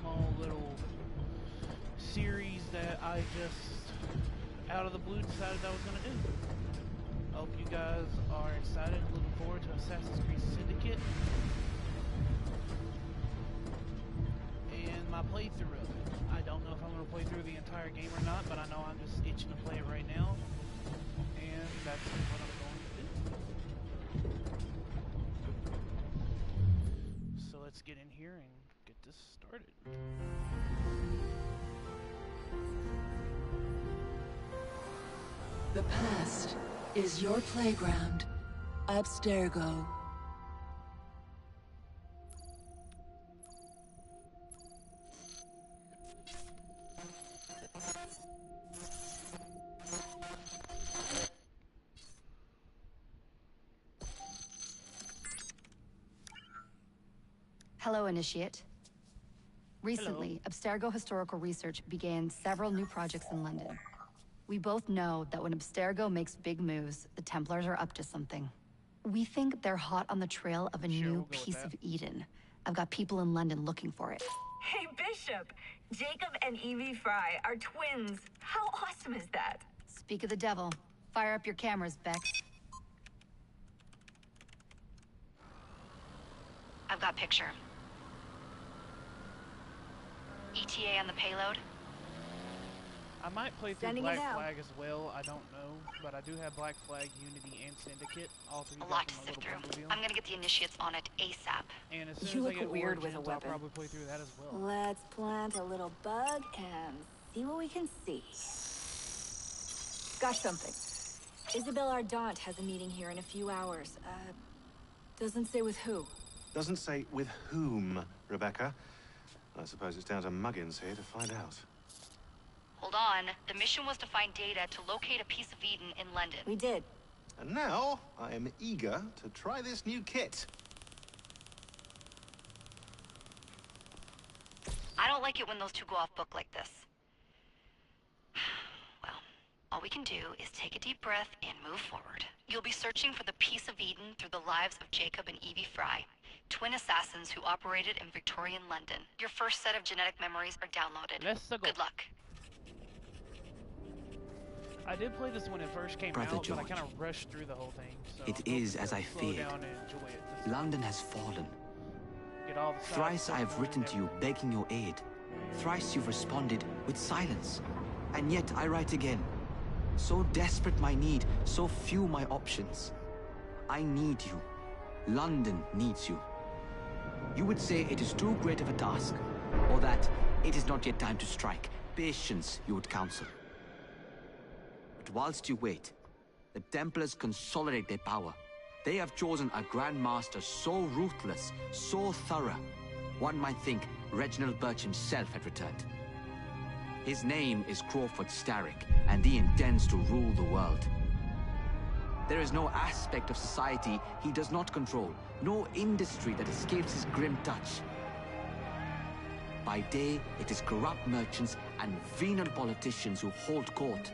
small little series that I just, out of the blue, decided I was going to do. I hope you guys are excited and looking forward to Assassin's Creed Syndicate and my playthrough of it. I don't know if I'm going to play through the entire game or not, but I know I'm just itching to play it right now, and that's what I'm going to do. So let's get in here and get this started. The past is your playground. Abstergo. Hello, Initiate. Recently, Abstergo Historical Research began several new projects in London. We both know that when Abstergo makes big moves, the Templars are up to something. We think they're hot on the trail of a new piece of Eden. I've got people in London looking for it. Hey, Bishop! Jacob and Evie Fry are twins. How awesome is that? Speak of the devil. Fire up your cameras, Bex. I've got picture. ETA on the payload? I might play through Black Flag as well, I don't know, but I do have Black Flag, Unity, and Syndicate. All three. A lot to sift through. I'm gonna get the Initiates on it ASAP. And as soon as I get weird with a weapon, I'll probably play through that as well. Let's plant a little bug and see what we can see. Got something. Isabel Ardant has a meeting here in a few hours. Doesn't say with who. Doesn't say with whom, Rebecca. I suppose it's down to Muggins here to find out. Hold on. The mission was to find data to locate a piece of Eden in London. We did. And now, I am eager to try this new kit. I don't like it when those two go off book like this. Well, all we can do is take a deep breath and move forward. You'll be searching for the piece of Eden through the lives of Jacob and Evie Fry, twin assassins who operated in Victorian London. Your first set of genetic memories are downloaded. Good luck. I did play this when it first came out, but I kind of rushed through the whole thing. So it is as I feared. London has fallen. Thrice I have written to you begging your aid. Thrice you've responded with silence. And yet I write again. So desperate my need, so few my options. I need you. London needs you. You would say it is too great of a task, or that it is not yet time to strike. Patience, you would counsel. But whilst you wait, the Templars consolidate their power. They have chosen a Grand Master so ruthless, so thorough, one might think Reginald Birch himself had returned. His name is Crawford Starrick, and he intends to rule the world. There is no aspect of society he does not control, no industry that escapes his grim touch. By day, it is corrupt merchants and venal politicians who hold court.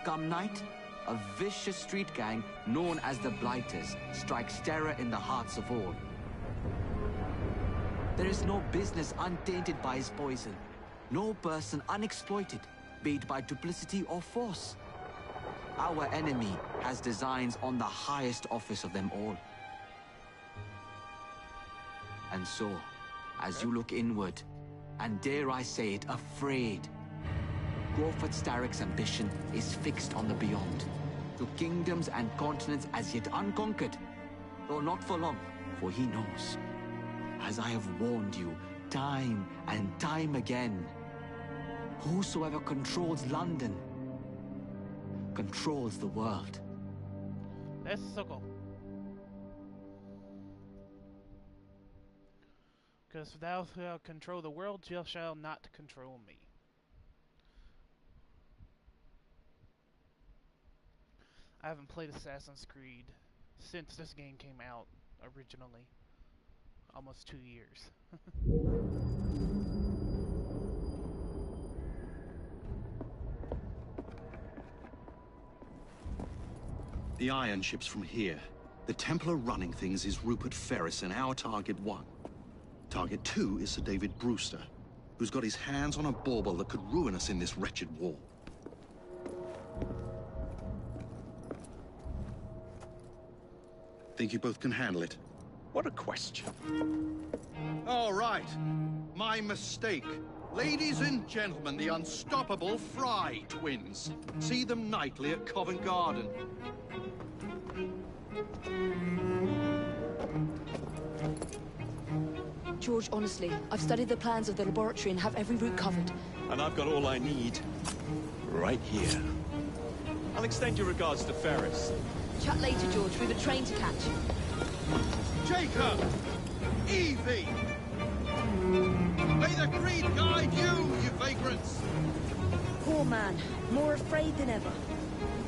Come night, a vicious street gang known as the Blighters strikes terror in the hearts of all. There is no business untainted by his poison, no person unexploited, be it by duplicity or force. Our enemy has designs on the highest office of them all. And so, as you look inward, and dare I say it, afraid, Crawford Starrick's ambition is fixed on the beyond, to kingdoms and continents as yet unconquered, though not for long, for he knows, as I have warned you time and time again, whosoever controls London controls the world. That's so cool. Because thou shalt control the world, thou shalt not control me. I haven't played Assassin's Creed since this game came out originally. Almost 2 years. The iron ship's from here. The Templar running things is Rupert Ferris and our target 1. Target Target 2 is Sir David Brewster, who's got his hands on a bauble that could ruin us in this wretched war. Think you both can handle it? What a question. All right. My mistake. Ladies and gentlemen, the unstoppable Fry twins. See them nightly at Covent Garden. George, honestly, I've studied the plans of the laboratory and have every route covered. And I've got all I need right here. I'll extend your regards to Ferris. Chat later, George. We've a train to catch. Jacob! Evie! May the creed guide you, you vagrants! Poor man. More afraid than ever.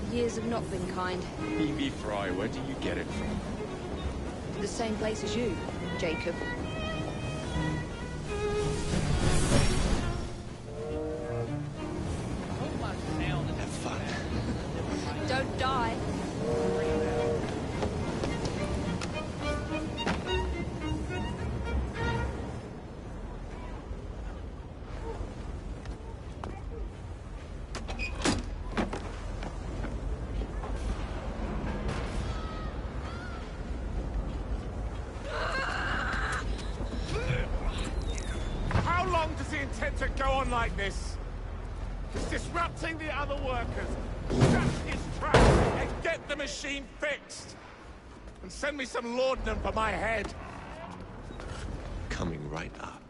The years have not been kind. Evie Fry, where do you get it from? The same place as you, Jacob. Have fun. Don't die. How long does he intend to go on like this? He's disrupting the other workers. Shut his trap and get the machine fixed. And send me some laudanum for my head. Coming right up.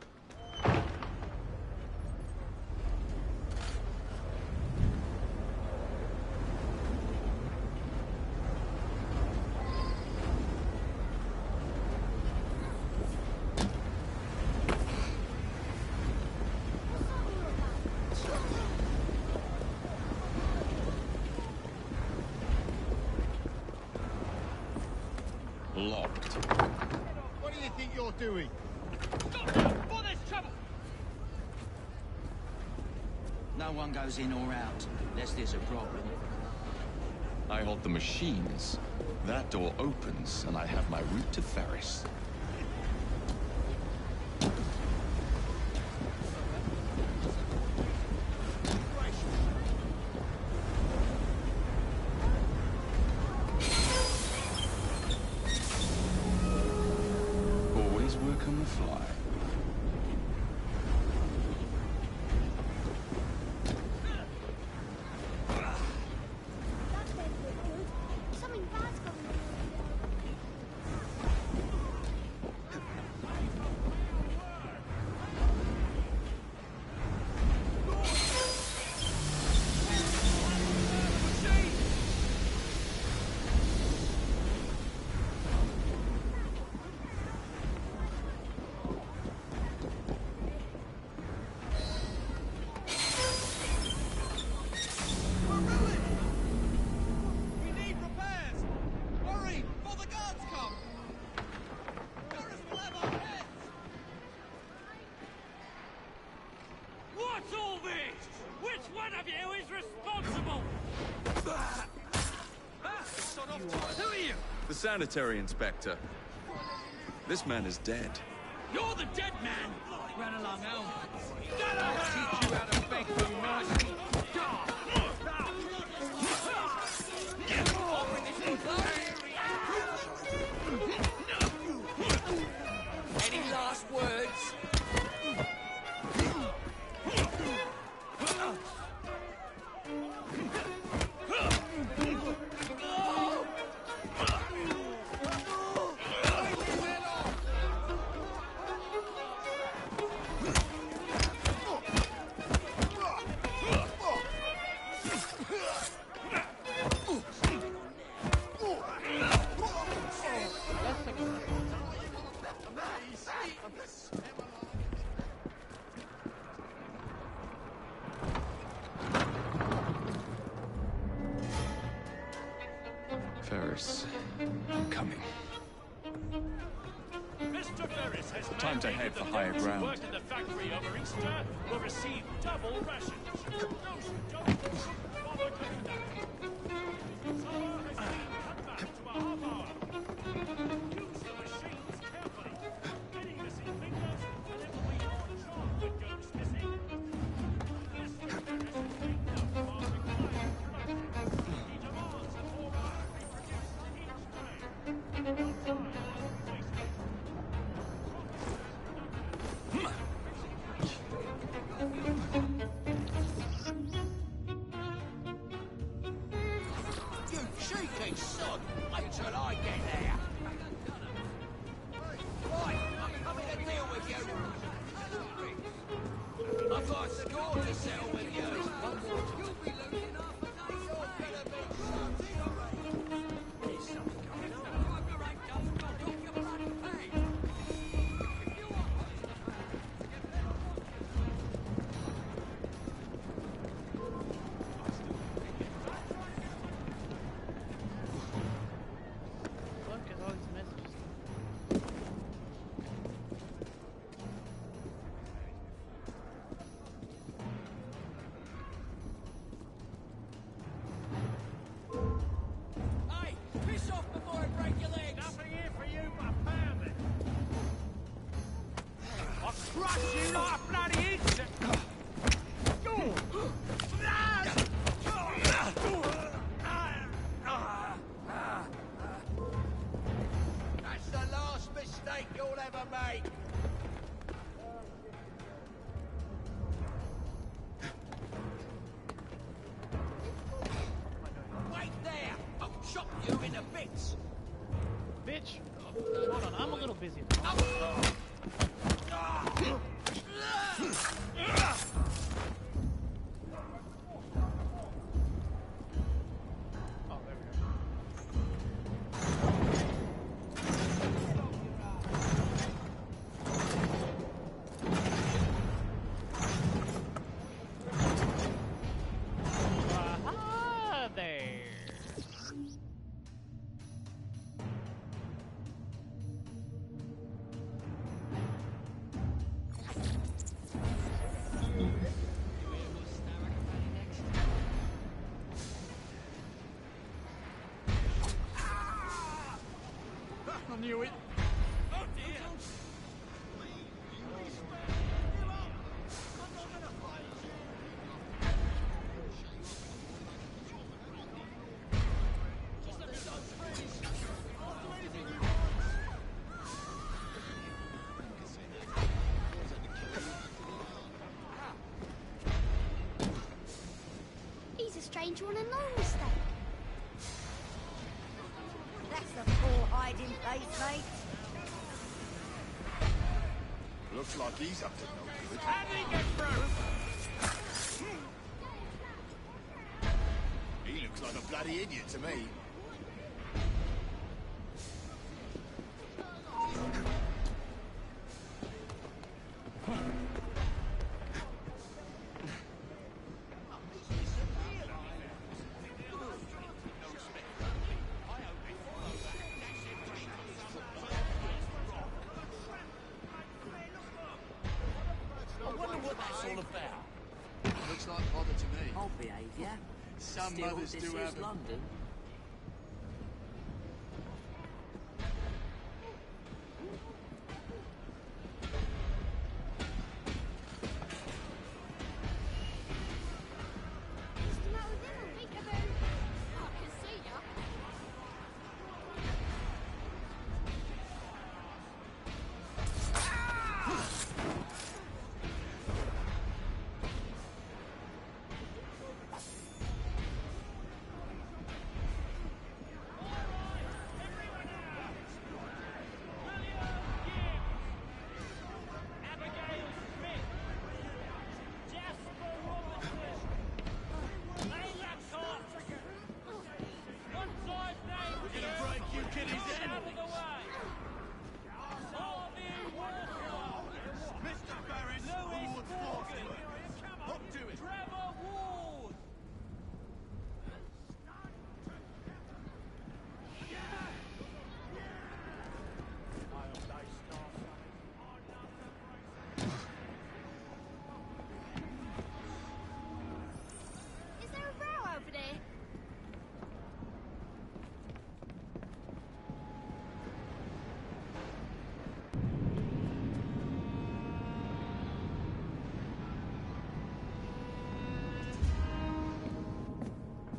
Locked. What do you think you're doing? No one goes in or out, unless there's a problem. I hold the machines. That door opens, and I have my route to Ferris. Always work on the fly. What's all this? Which one of you is responsible? Who are you? The sanitary inspector. This man is dead. You're the dead man! Run along home. I'll teach you how to beg for mercy. Any last words? Ferris, I'm coming. Mr. Ferris has Time to head for higher ground. Worked in the factory over Easter will receive double rations. Those who don't bother coming back. Summer has been cut back to a half hour. Use the machines carefully. Any missing fingers crush you like a bloody insect! That's the last mistake you'll ever make! Wait there! I'll chop you into bits! Bitch! Hold on, I'm a little busy. I knew it. Oh dear. He's a stranger on a normal mistake. That's a poor hiding place, mate. Looks like he's up to no good. How did he get through? He looks like a bloody idiot to me. Looks like bother to me. Odd behaviour. Some Still, mothers this do is have them. London. Is there a row over there?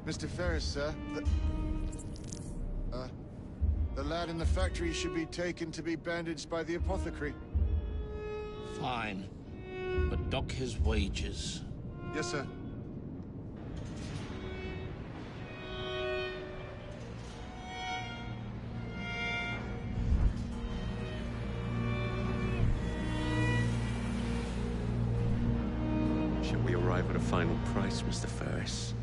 Mr. Ferris, sir. The lad in the factory should be taken to be bandaged by the apothecary. Fine. But dock his wages. Yes, sir. Shall we arrive at a final price, Mr. Ferris?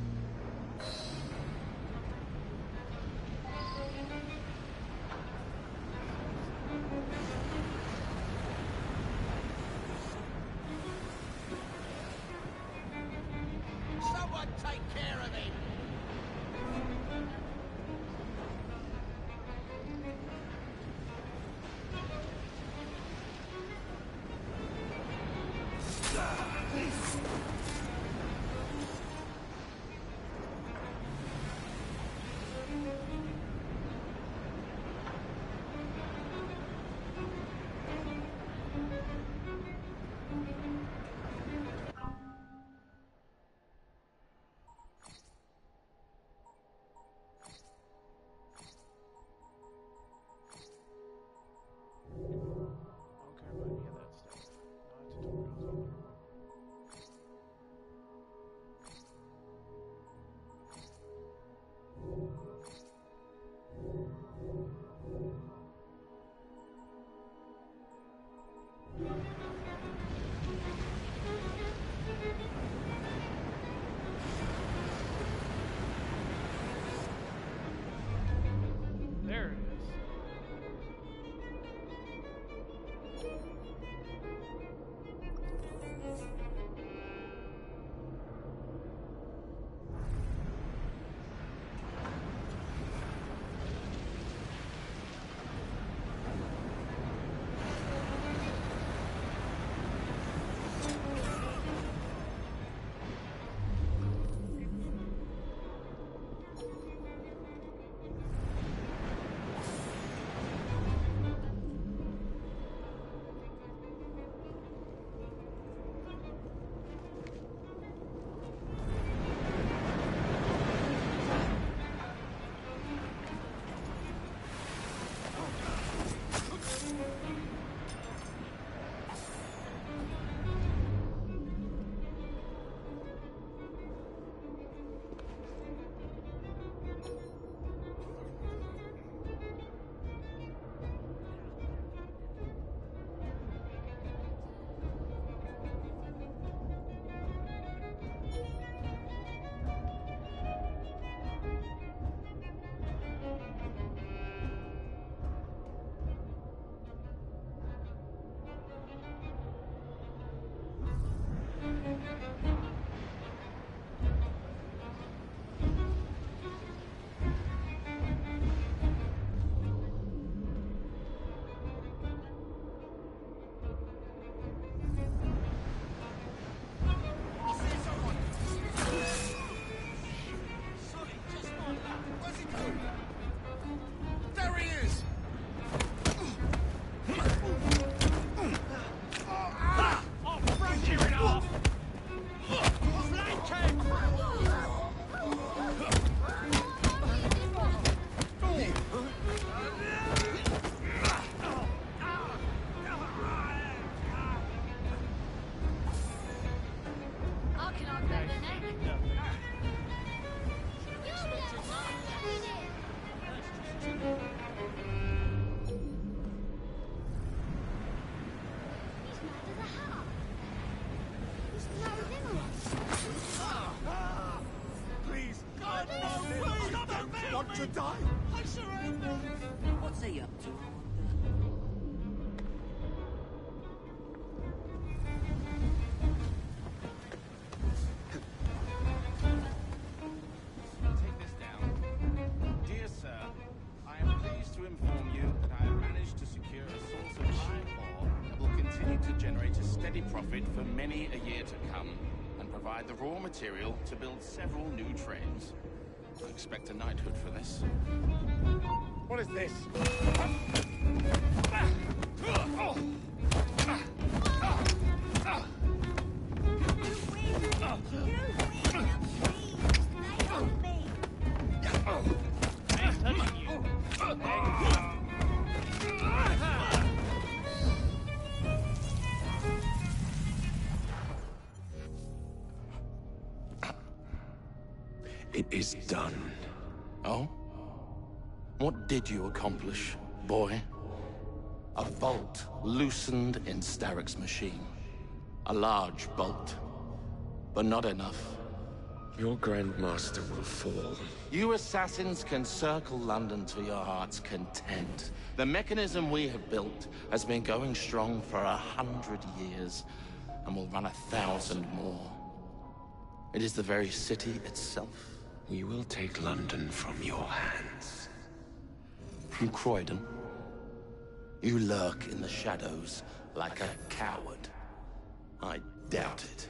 Someone take care of him! generate a steady profit for many a year to come, and provide the raw material to build several new trains. I expect a knighthood for this. What is this? It is done. Oh? What did you accomplish, boy? A bolt loosened in Starrick's machine. A large bolt, but not enough. Your Grandmaster will fall. You assassins can circle London to your heart's content. The mechanism we have built has been going strong for 100 years, and will run 1,000 more. It is the very city itself. We will take London from your hands. From Croydon? You lurk in the shadows like a coward. I doubt it.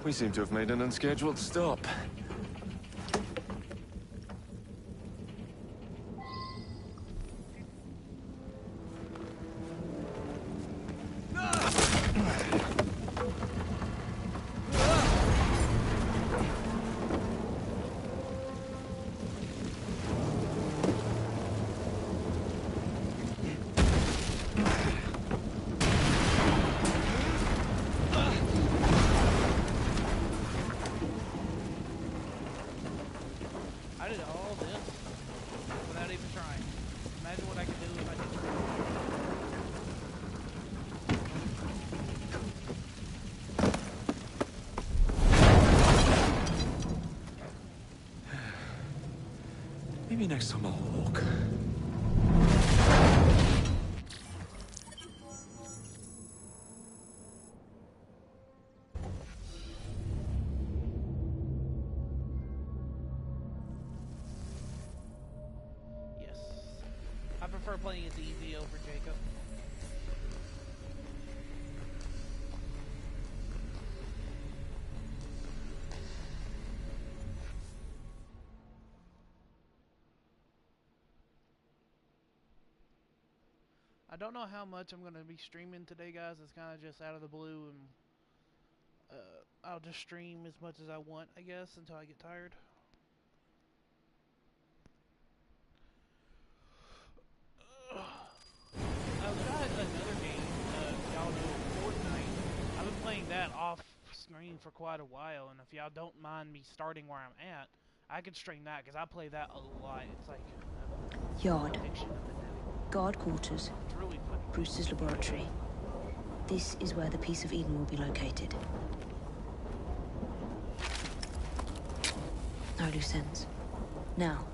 We seem to have made an unscheduled stop. Maybe next time I'll walk. prefer playing as easy over Jacob. I don't know how much I'm going to be streaming today, guys. It's kind of just out of the blue, and I'll just stream as much as I want, I guess, until I get tired. I've got another game, y'all know, Fortnite. I've been playing that off screen for quite a while, and if y'all don't mind me starting where I'm at, I could stream that, because I play that a lot. It's like Yard. addiction of the day. Guard quarters. It's really funny. Brewster's laboratory. This is where the piece of Eden will be located. No loose ends. Now,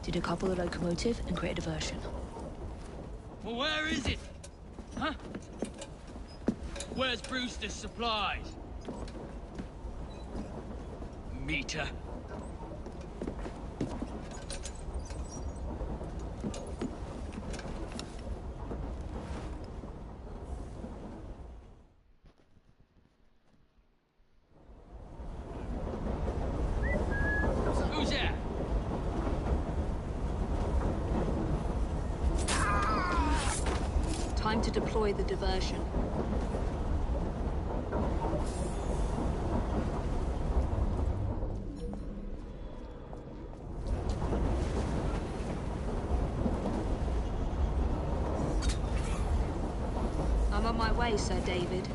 decouple the locomotive and create a diversion. Well, where is it? Huh? Where's Brewster's supplies? Meter. Who's that? Time to deploy the diversion. I'm on my way, Sir David.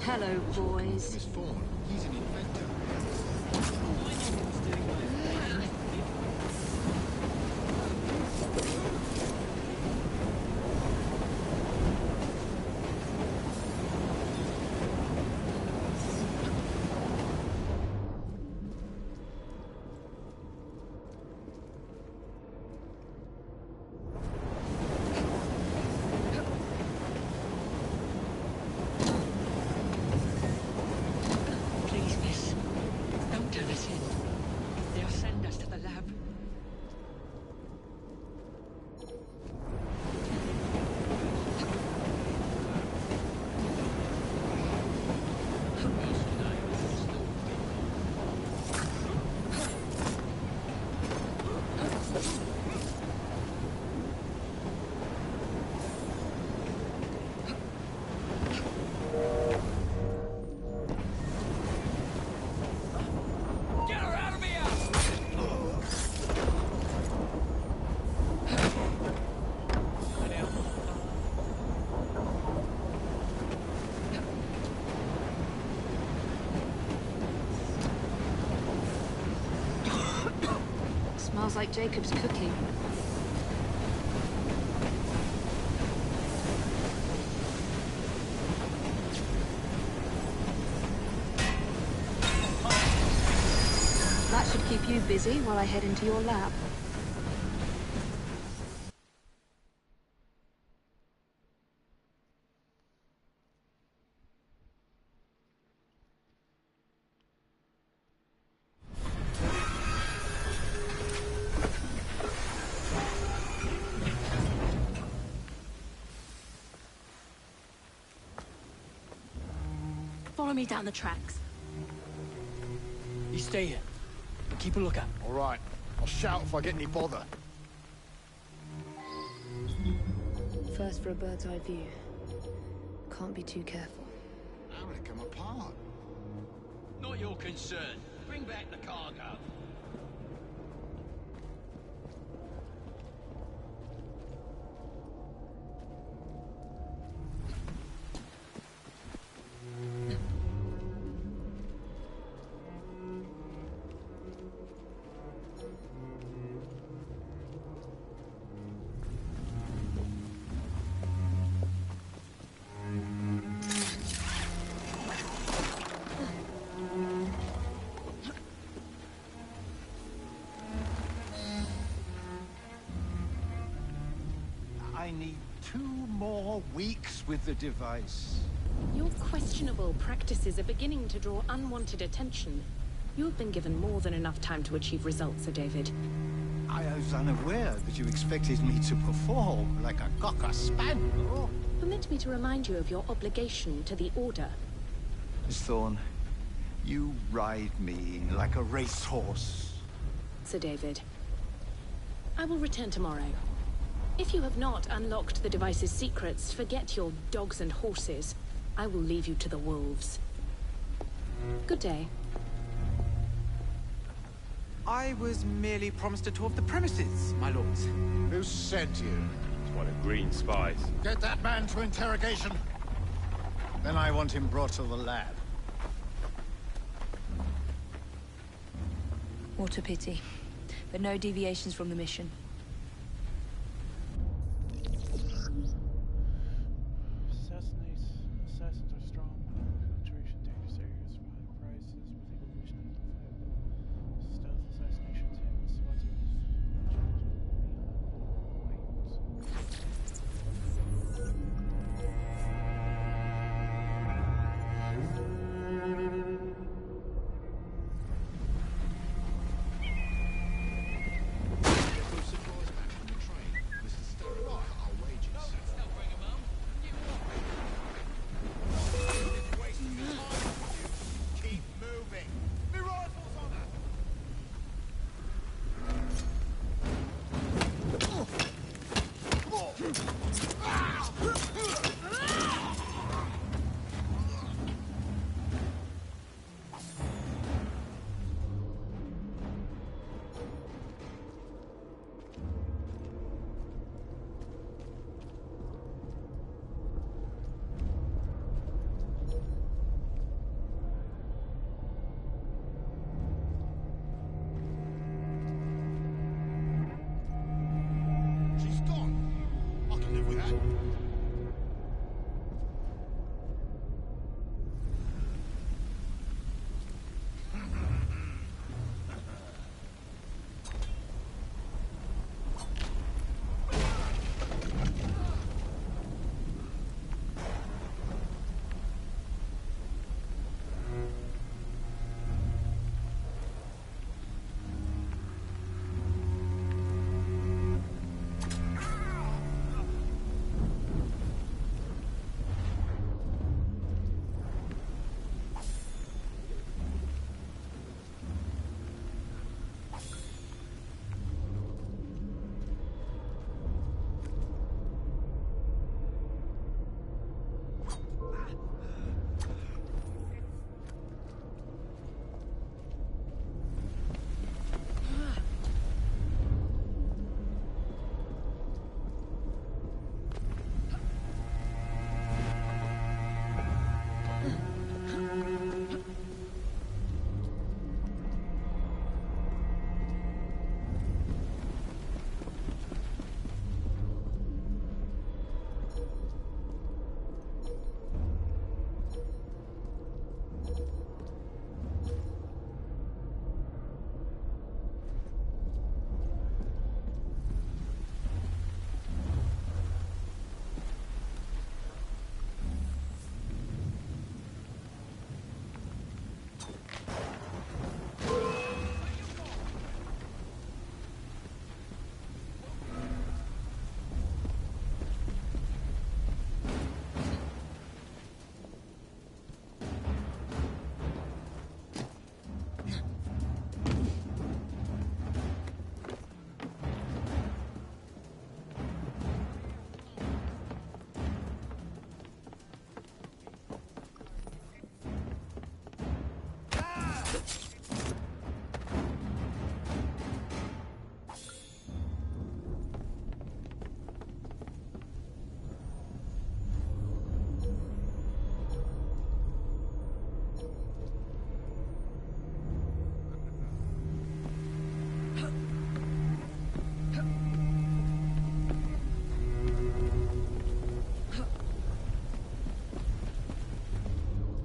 Hello, boys. Miss Fawn, he's an inventor. Please, miss. Don't turn us in. They'll send us to the lab. Get her out of here! Smells like Jacob's cooking. That should keep you busy while I head into your lab. Follow me down the tracks. You stay here. Keep a lookout. All right. I'll shout if I get any bother. First for a bird's eye view. Can't be too careful. How would it come apart? Not your concern. Bring back the cargo. need 2 more weeks with the device. Your questionable practices are beginning to draw unwanted attention. You have been given more than enough time to achieve results, Sir David. I was unaware that you expected me to perform like a cocker spaniel. Permit me to remind you of your obligation to the Order. Miss Thorne, you ride me like a racehorse. Sir David, I will return tomorrow. If you have not unlocked the device's secrets, forget your dogs and horses. I will leave you to the wolves. Good day. I was merely promised a tour of the premises, my lords. Who sent you? It's one of Green's spies. Get that man to interrogation. Then I want him brought to the lab. What a pity. But no deviations from the mission. Assassins are strong. Infiltration, dangerous areas, high prices, with eagle vision, stealth assassinations, and spots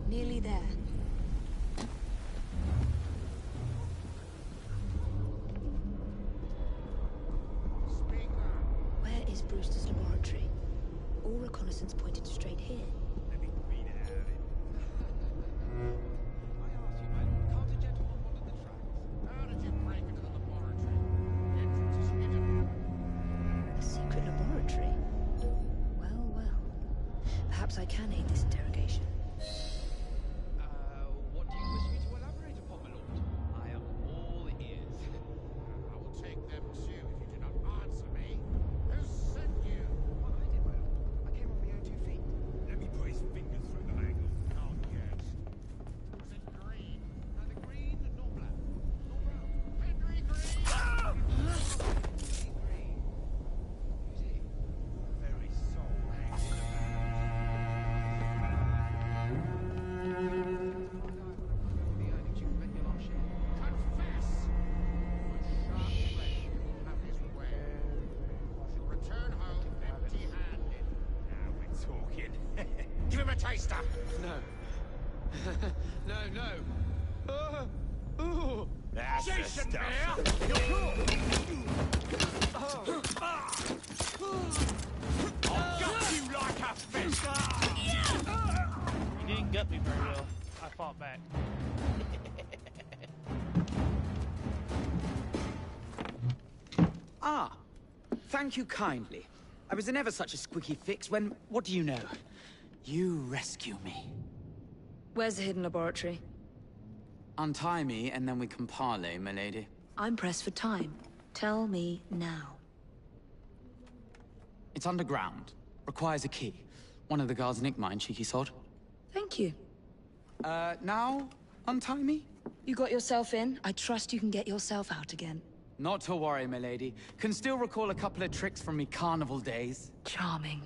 Nearly there. Where is Brewster's laboratory? reconnaissance pointed straight here. Let me read it out. I asked you, mate, can't a gentleman wander the tracks? How did you break into the laboratory? The entrance is hidden. A secret laboratory? Well, well. Perhaps I can aid this interrogation. What do you wish me to elaborate upon, my lord? I am all ears. I will take them too if you do not answer me. Who sent you? What I did, my lord. I came on my own 2 feet. Let me put his fingers through the mangle. Not yet. Was it green? Neither green nor black. Nor brown. Henry Green! Henry Green. Who's he? Very soul Confess! For sharp blade will have his way. Shall return home empty-handed. Now we're talking. Give him a taster! No. no. That's the Jason stuff. I'll gut you like a fish! You didn't gut me very well. I fought back. Ah, thank you kindly. I was in ever such a squeaky fix when, what do you know? You rescue me. Where's the hidden laboratory? Untie me, and then we can parley, milady. I'm pressed for time. Tell me now. It's underground. Requires a key. One of the guards nicked mine, cheeky sod. Thank you. Now untie me? You got yourself in. I trust you can get yourself out again. Not to worry, milady. Can still recall a couple of tricks from me carnival days. Charming.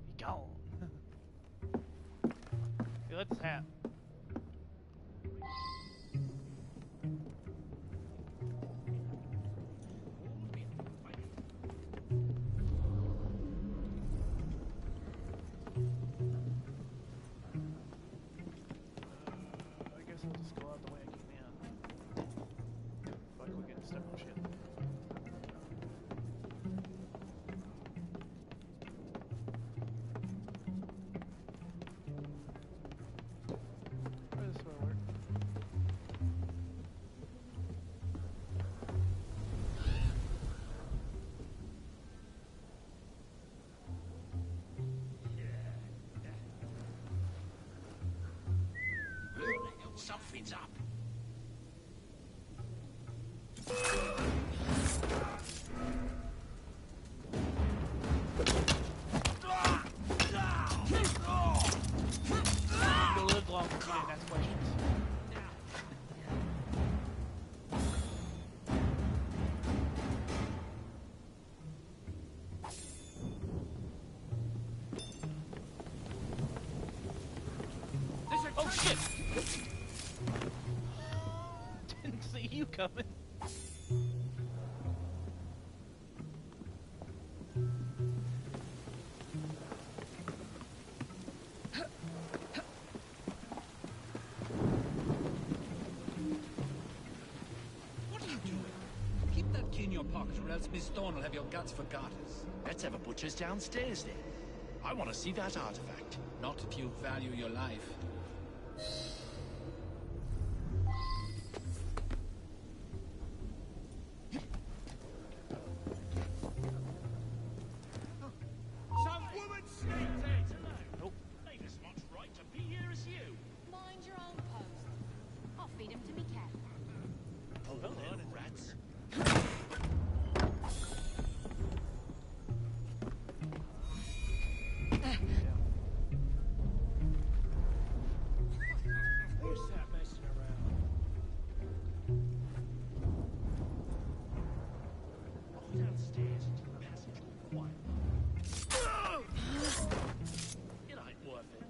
He gone. Hey, let's hat. I guess I'll just go out the way I came in. Fuck, we're getting stuck on shit. Or this will work. Something's up. You'll live long enough to ask questions. Oh shit! Didn't see you coming. What are you doing? Keep that key in your pocket, or else Miss Dawn will have your guts for garters. Let's have a butcher's downstairs then. I want to see that artifact. Not if you value your life. Some woman sneaked in! Nope. They've as much right to be here as you. Mind your own post. I'll feed him to me cat. Oh, little rats. Who's that messing around? Off downstairs into the passage quiet. It ain't worth it.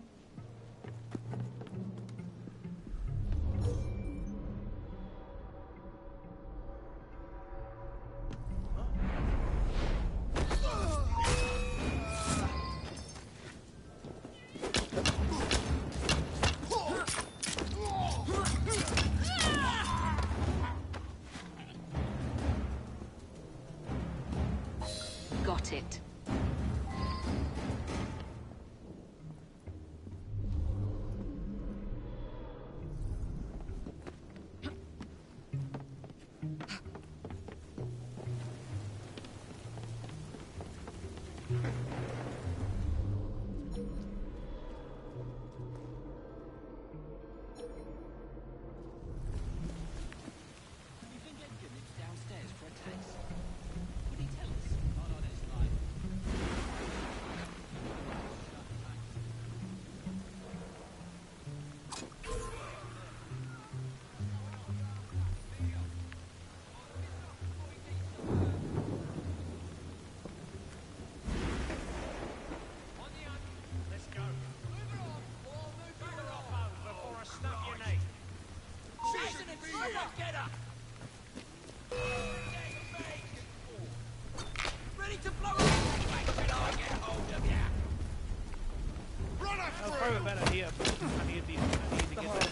Get up! Ready to blow up anyway till I get hold of ya! Run us That was probably a bad idea, but I need to get that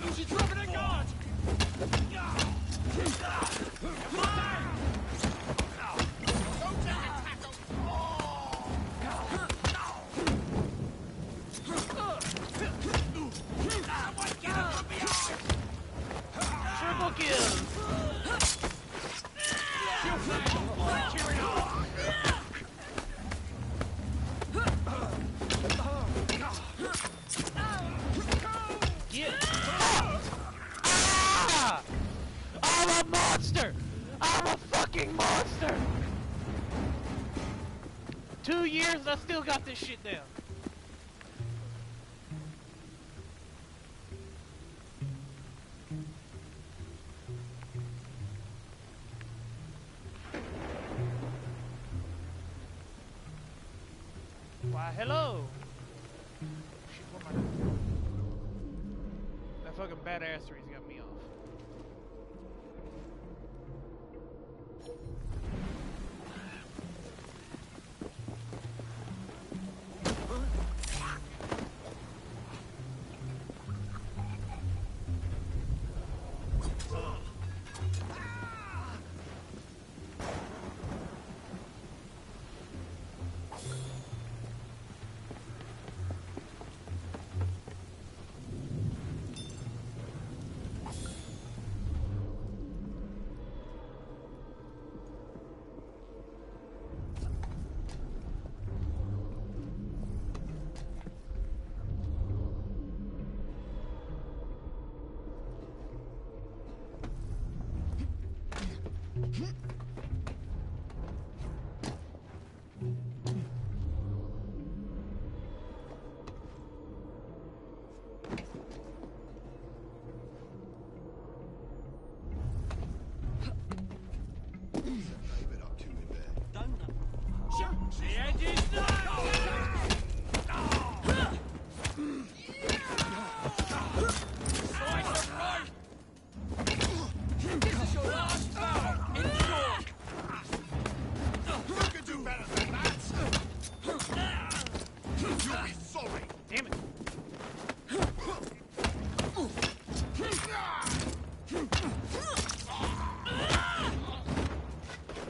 100. She's dropping a guard! Triple kills! Get ah! I'm a monster! I'm a fucking monster! 2 years and I still got this shit down. Why, hello! Shit, what am I doing? That fucking badassery's got me off. The edge is not! This is your last battle! Enjoy! You can do better than that! You'll be sorry! Damn it!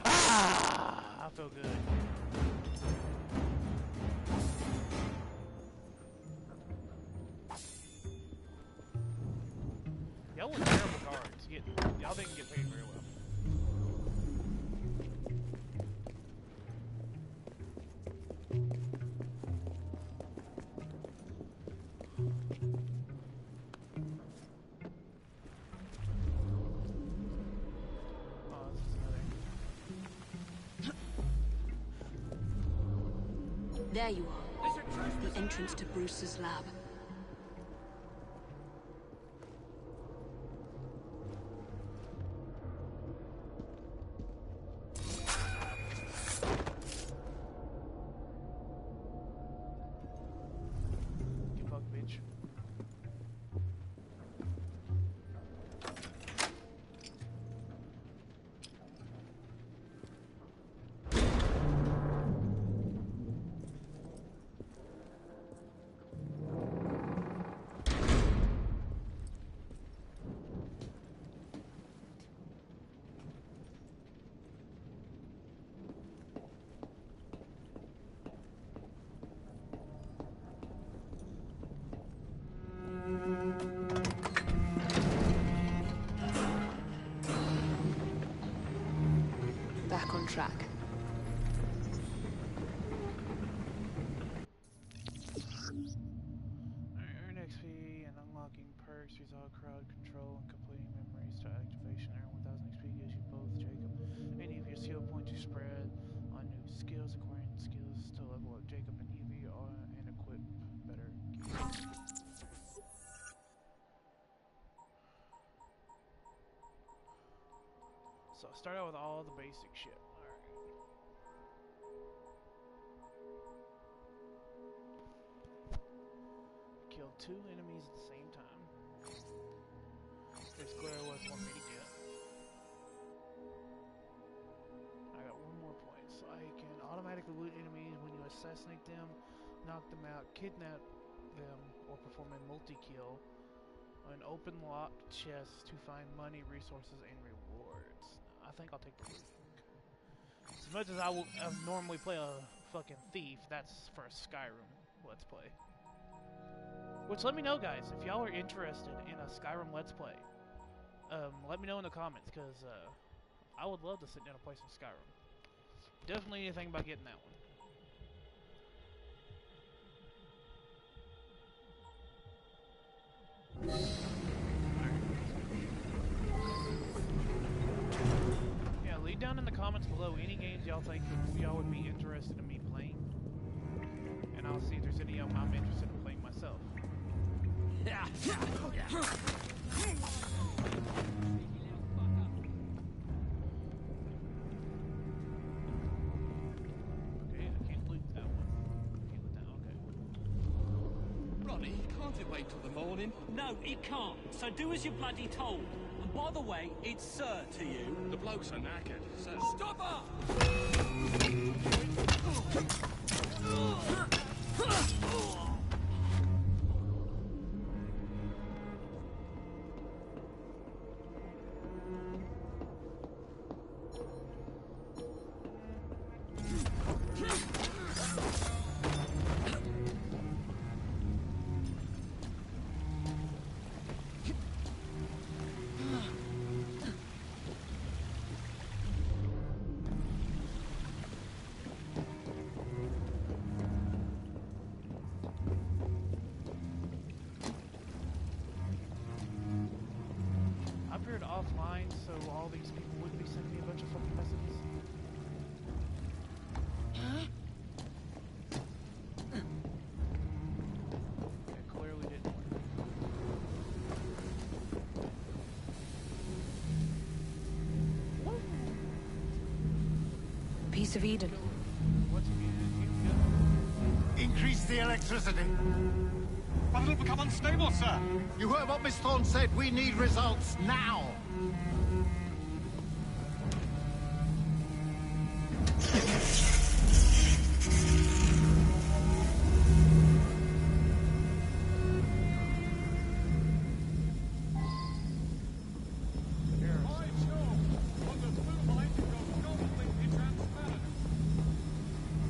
Ah! I feel good. Y'all were terrible guards. Y'all didn't get paid very well. Oh, this is another. There you are. The entrance to Bruce's lab. Get fucked, bitch. Back on track. Earn XP and unlocking perks, resolve crowd control, and completing memories to activation. Earn 1000 XP gives you both Jacob and Evie a skill point to spread on new skills. Acquiring skills to level up Jacob and Evie and equip better gear. So start out with all the basic shit. Alright. kill 2 enemies at the same time. This clearly was for me to get. I got 1 more point, so I can automatically loot enemies when you assassinate them, knock them out, kidnap them, or perform a multi-kill. An open locked chest to find money, resources, and rewards. I think I'll take the loot. As much as I normally play a fucking thief, that's for a Skyrim Let's Play. Which, let me know, guys, if y'all are interested in a Skyrim Let's Play. Let me know in the comments, because I would love to sit down and play some Skyrim. Definitely anything about getting that one. Yeah, leave down in the comments below any games y'all think y'all would be interested in me playing. And I'll see if there's any I'm interested in playing myself. Okay, I can't loot that one. Can't loot that, okay. Ronnie, can't it wait till the morning? No, it can't. So do as you're bloody told. And by the way, it's sir to you. The blokes are knackered, so... Stop her! Offline, so all these people wouldn't be sending me a bunch of fucking messages. It clearly didn't work. Piece of Eden. What's Increase the electricity. But it'll become unstable, sir. You heard what Miss Thorne said. We need results now.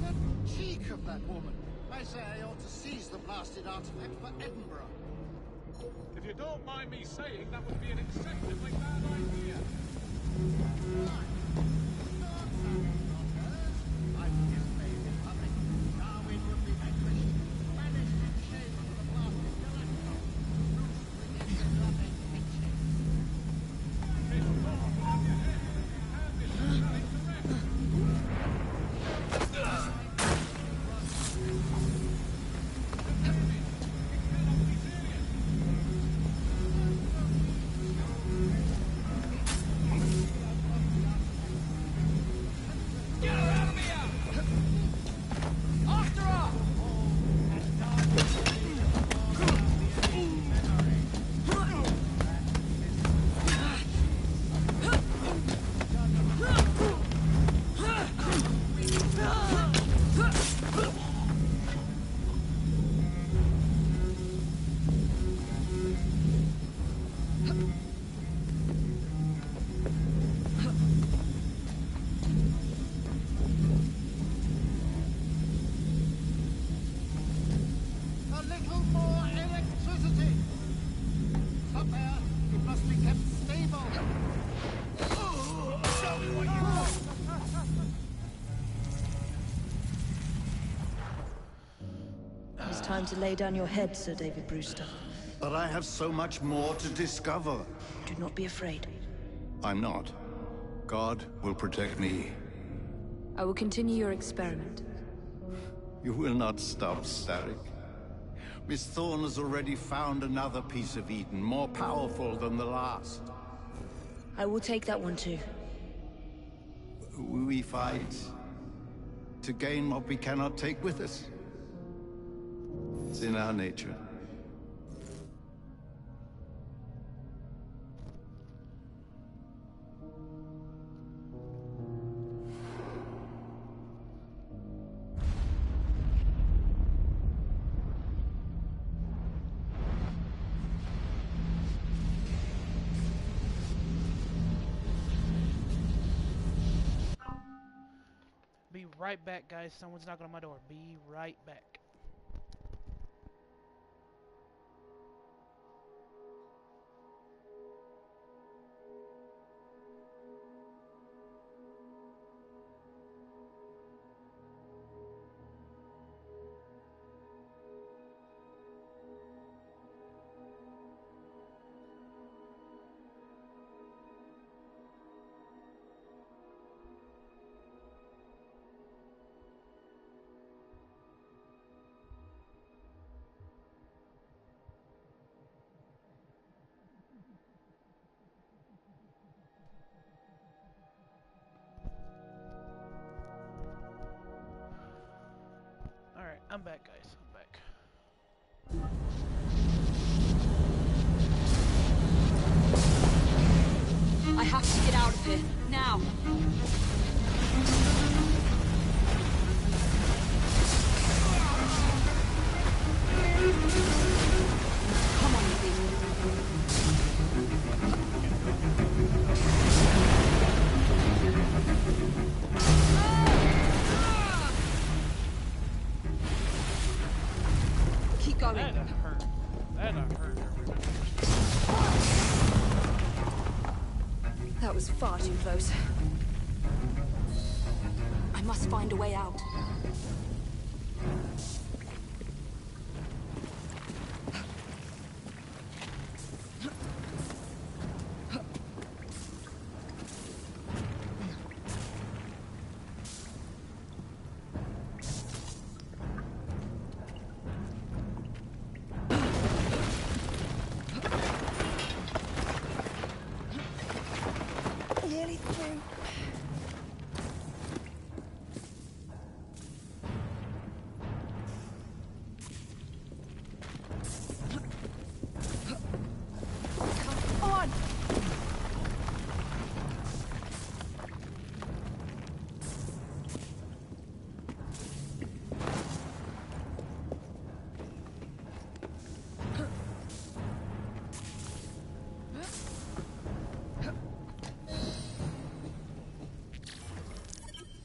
The cheek of that woman. I say I ought to seize the blasted artifact for Edinburgh. If you don't mind me saying, that would be an exceptionally bad idea. Time to lay down your head, Sir David Brewster. But I have so much more to discover. Do not be afraid. I'm not. God will protect me. I will continue your experiment. You will not stop, Starrick. Miss Thorne has already found another piece of Eden, more powerful than the last. I will take that one too. We fight to gain what we cannot take with us. It's in our nature. Be right back, guys. Someone's knocking on my door. Be right back. Alright, I'm back, guys. I'm back. I have to get out of here, now. Come on, keep going. That hurt. That hurt. That was far too close. I must find a way out. Nearly through. Come on!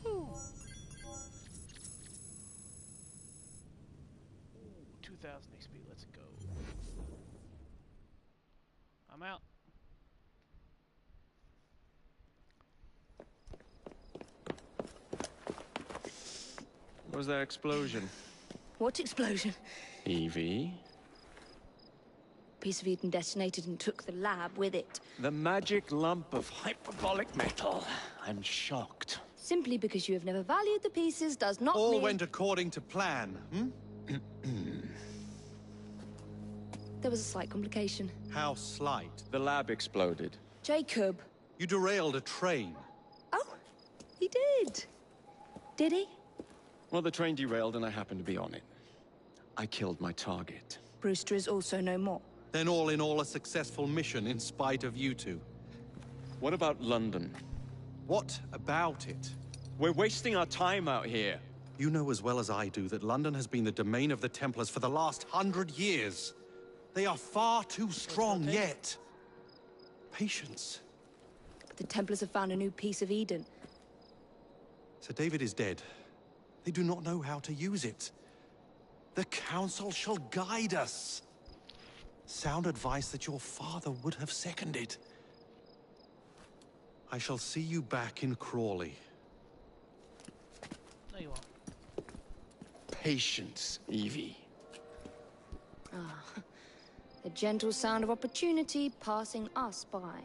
Ooh, 2,000 XP, let's go. I'm out. What was that explosion? What explosion? Evie? Piece of Eden detonated and took the lab with it. The magic lump of hyperbolic metal. I'm shocked. Simply because you have never valued the pieces does not All mean... went according to plan, hmm? There was a slight complication. How slight? The lab exploded. Jacob. You derailed a train. Oh, he did. Did he? Well, the train derailed and I happened to be on it. I killed my target. Brewster is also no more. Then all in all a successful mission in spite of you two. What about London? What about it? We're wasting our time out here. You know as well as I do that London has been the domain of the Templars for the last 100 years. They are far too strong yet. Patience. But the Templars have found a new piece of Eden. Sir David is dead. They do not know how to use it. The Council shall guide us. Sound advice that your father would have seconded. I shall see you back in Crawley. No, you won't. Patience, Evie. Ah, the gentle sound of opportunity passing us by.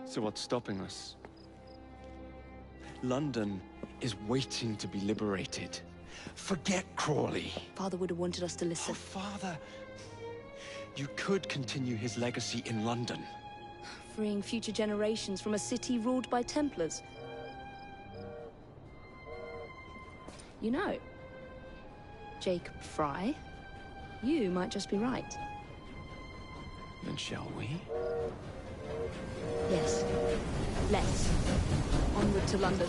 So what's stopping us? London is waiting to be liberated. Forget Crawley. Father would have wanted us to listen. Oh, Father. You could continue his legacy in London. Freeing future generations from a city ruled by Templars. You know, Jacob Fry, you might just be right. Then shall we? Yes. Let's. Onward to London.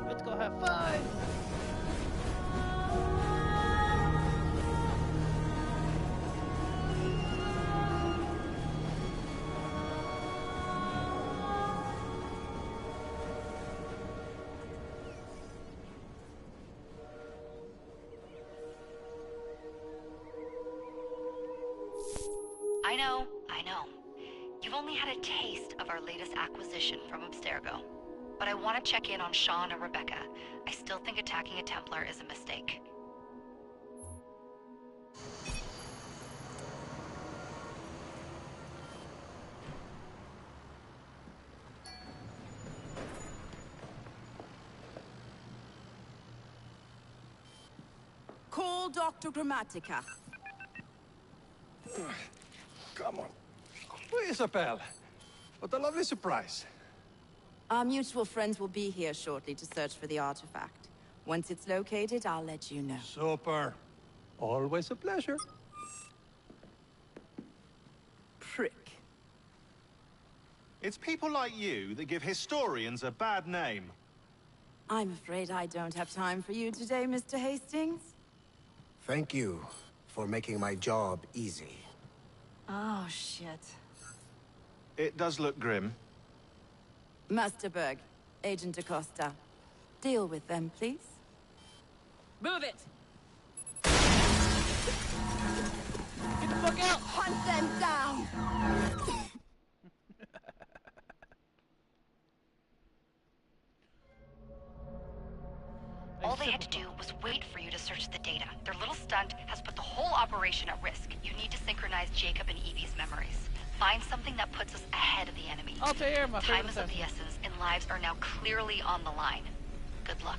Let's go have fun! I know. You've only had a taste of our latest acquisition from Abstergo. But I want to check in on Sean and Rebecca. I still think attacking a Templar is a mistake. Call Dr. Grammatica. Come on. Isabel, what a lovely surprise. Our mutual friends will be here shortly to search for the artifact. Once it's located, I'll let you know. Super. Always a pleasure. Prick. It's people like you that give historians a bad name. I'm afraid I don't have time for you today, Mr. Hastings. Thank you for making my job easy. Oh, shit. It does look grim. Masterberg, Agent Acosta. Deal with them, please. Move it! Get the fuck out! Hunt them down! All they had to do was wait for you to search the data. Their little stunt has put the whole operation at risk. You need to synchronize Jacob and Evie's memories. Find something that puts us ahead of the enemy. I'll take care of my Time is of the essence, and lives are now clearly on the line. Good luck.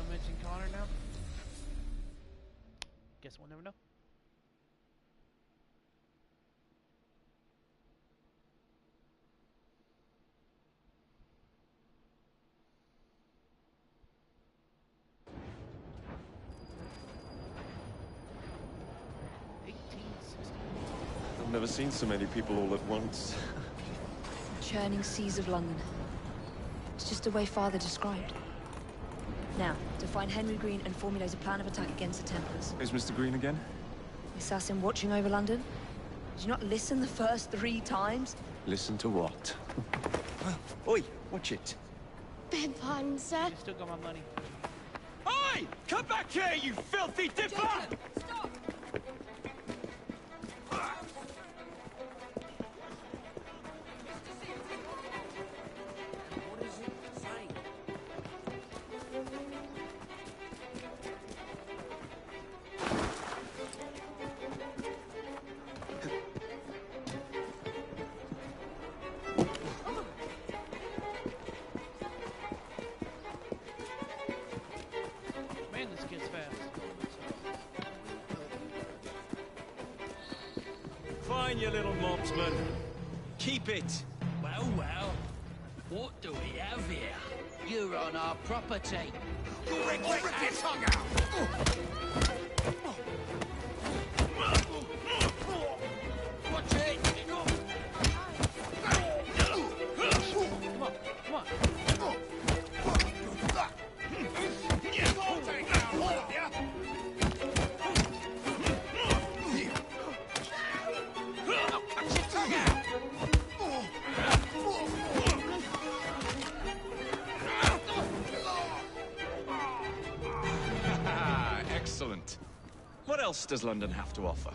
Mention Connor now? Guess we'll never know. I've never seen so many people all at once. Churning seas of London. It's just the way Father described. Now, to find Henry Green and formulate a plan of attack against the Templars. Is Mr. Green again? The assassin watching over London? Did you not listen the first 3 times? Listen to what? Oi, watch it. Beg pardon, sir. You still got my money. Oi! Come back here, you filthy dipper! Jacob, stop! What is it saying? Man, this kid's fast. Fine, you little mobsman. Keep it. Well, well. What do we have here? You're on our property. Rip your tongue out! Watch it! Come on, come on. Excellent. What else does London have to offer?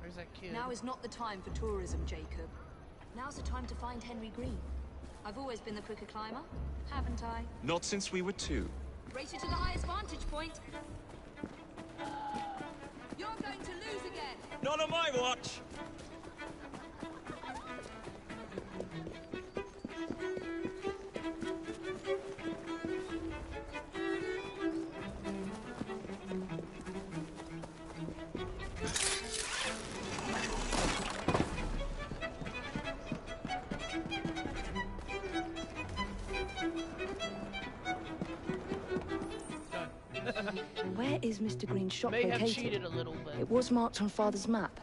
Where's that kid? Now is not the time for tourism, Jacob. Now's the time to find Henry Green. I've always been the quicker climber, haven't I? Not since we were 2. Race you to the highest vantage point. You're going to lose again. Not on my watch! Where is Mr. Green's shop May located? have cheated a little bit. It was marked on Father's map.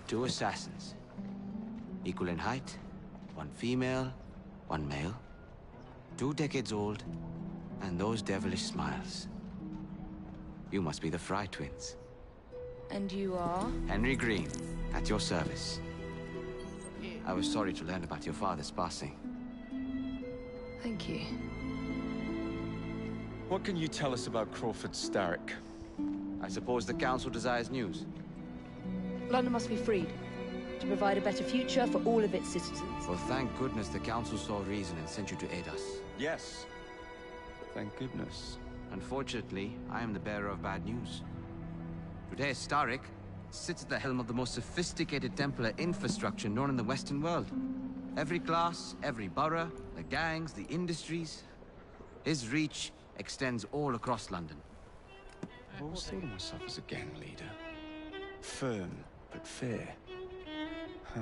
2 assassins. Equal in height, 1 female, 1 male. 2 decades old, and those devilish smiles. You must be the Fry twins. And you are? Henry Green, at your service. I was sorry to learn about your father's passing. Thank you. What can you tell us about Crawford Starrick? I suppose the Council desires news. London must be freed, to provide a better future for all of its citizens. Well, thank goodness the Council saw reason and sent you to aid us. Yes. Thank goodness. Unfortunately, I am the bearer of bad news. Today, Starrick sits at the helm of the most sophisticated Templar infrastructure known in the Western world. Every class, every borough, the gangs, the industries. His reach extends all across London. I've always thought of myself as a gang leader. Firm, but fair. Huh.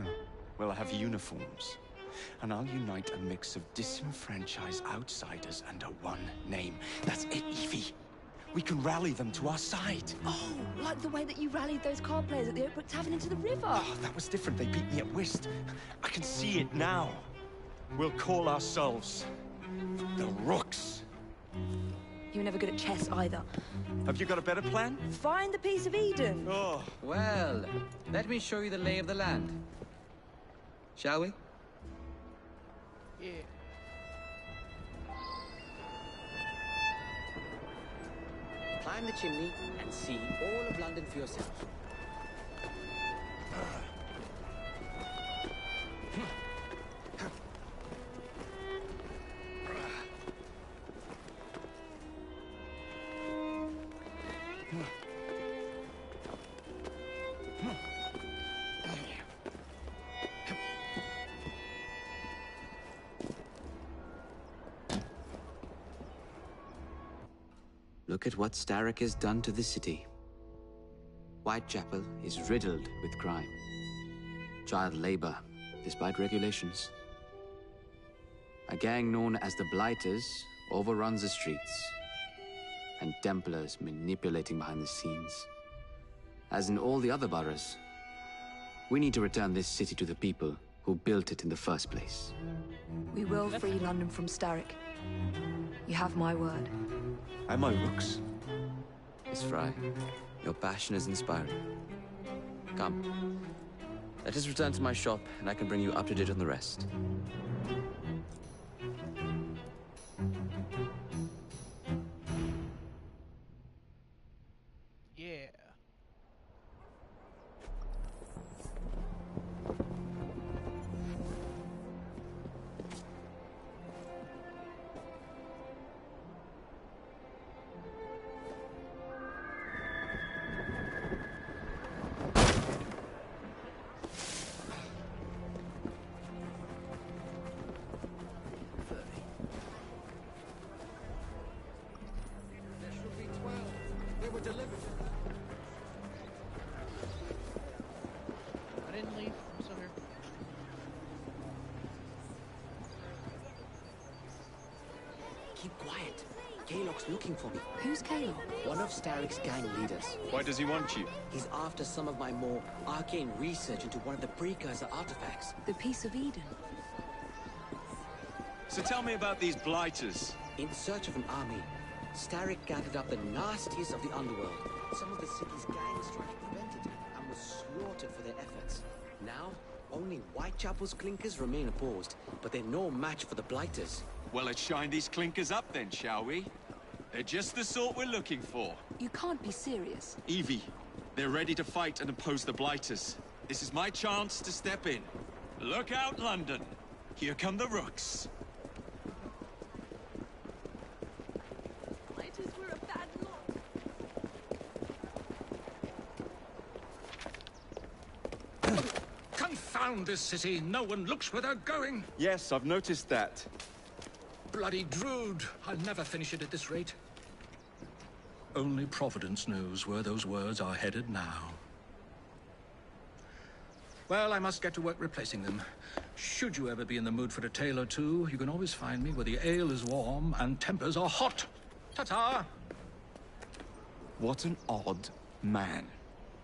Well, I have uniforms. And I'll unite a mix of disenfranchised outsiders under one name. That's it, Evie. We can rally them to our side. Oh, like the way that you rallied those card players at the Oakbrook Tavern into the river. Oh, that was different. They beat me at whist. I can see it now. We'll call ourselves the Rooks. You were never good at chess either. Have you got a better plan? Find the piece of Eden. Oh. Well, let me show you the lay of the land. Shall we? Yeah. Climb the chimney and see all of London for yourself. Look at what Starrick has done to the city. Whitechapel is riddled with crime. Child labor, despite regulations. A gang known as the Blighters overruns the streets. And Templars manipulating behind the scenes. As in all the other boroughs, we need to return this city to the people who built it in the first place. We will free London from Starrick. You have my word. Am I, Rooks? Miss Fry, your passion is inspiring. Come, let us return to my shop, and I can bring you up to date on the rest. Yeah. I didn't leave. I'm still here. Keep quiet. Kaylock's looking for me. Who's Kaylock? One of Starrick's gang leaders. Why does he want you? He's after some of my more arcane research into one of the precursor artifacts. The piece of Eden. So tell me about these Blighters. In search of an army, Starrick gathered up the nastiest of the underworld. Some of the city's gangs tried to prevent it and was slaughtered for their efforts. Now, only Whitechapel's clinkers remain opposed, but they're no match for the Blighters. Well, let's shine these clinkers up then, shall we? They're just the sort we're looking for. You can't be serious. Evie, they're ready to fight and oppose the Blighters. This is my chance to step in. Look out, London. Here come the Rooks. Blighters were a bad lot. Confound this city. No one looks where they're going. Yes, I've noticed that. Bloody Drood. I'll never finish it at this rate. Only Providence knows where those words are headed now. Well, I must get to work replacing them. Should you ever be in the mood for a tale or two, you can always find me where the ale is warm and tempers are hot. Ta-ta! What an odd man.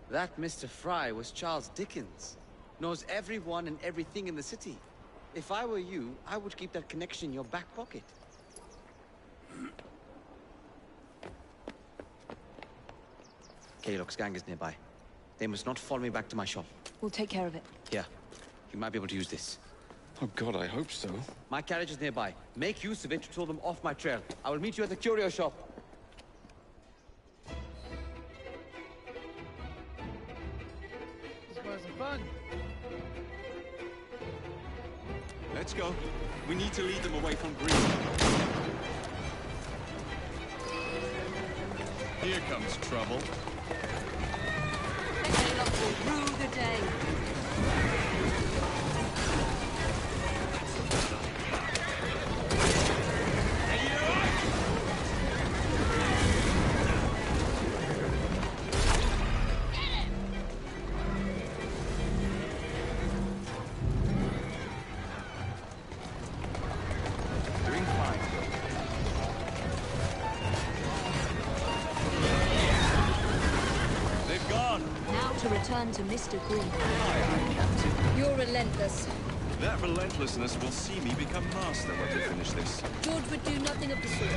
That Mr. Fry was Charles Dickens. Knows everyone and everything in the city. If I were you, I would keep that connection in your back pocket. Kaylock's gang is nearby. They must not follow me back to my shop. We'll take care of it. Here. You might be able to use this. Oh God, I hope so. My carriage is nearby. Make use of it to throw them off my trail. I will meet you at the curio shop. This was fun. Let's go. We need to lead them away from Green. Here comes trouble. Kaylock will rue the day. Doing fine. They've gone. Now to return to Mr. Green. Aye, aye, Captain. You're relentless. That relentlessness will see me become master when we finish this. George would do nothing of the sort.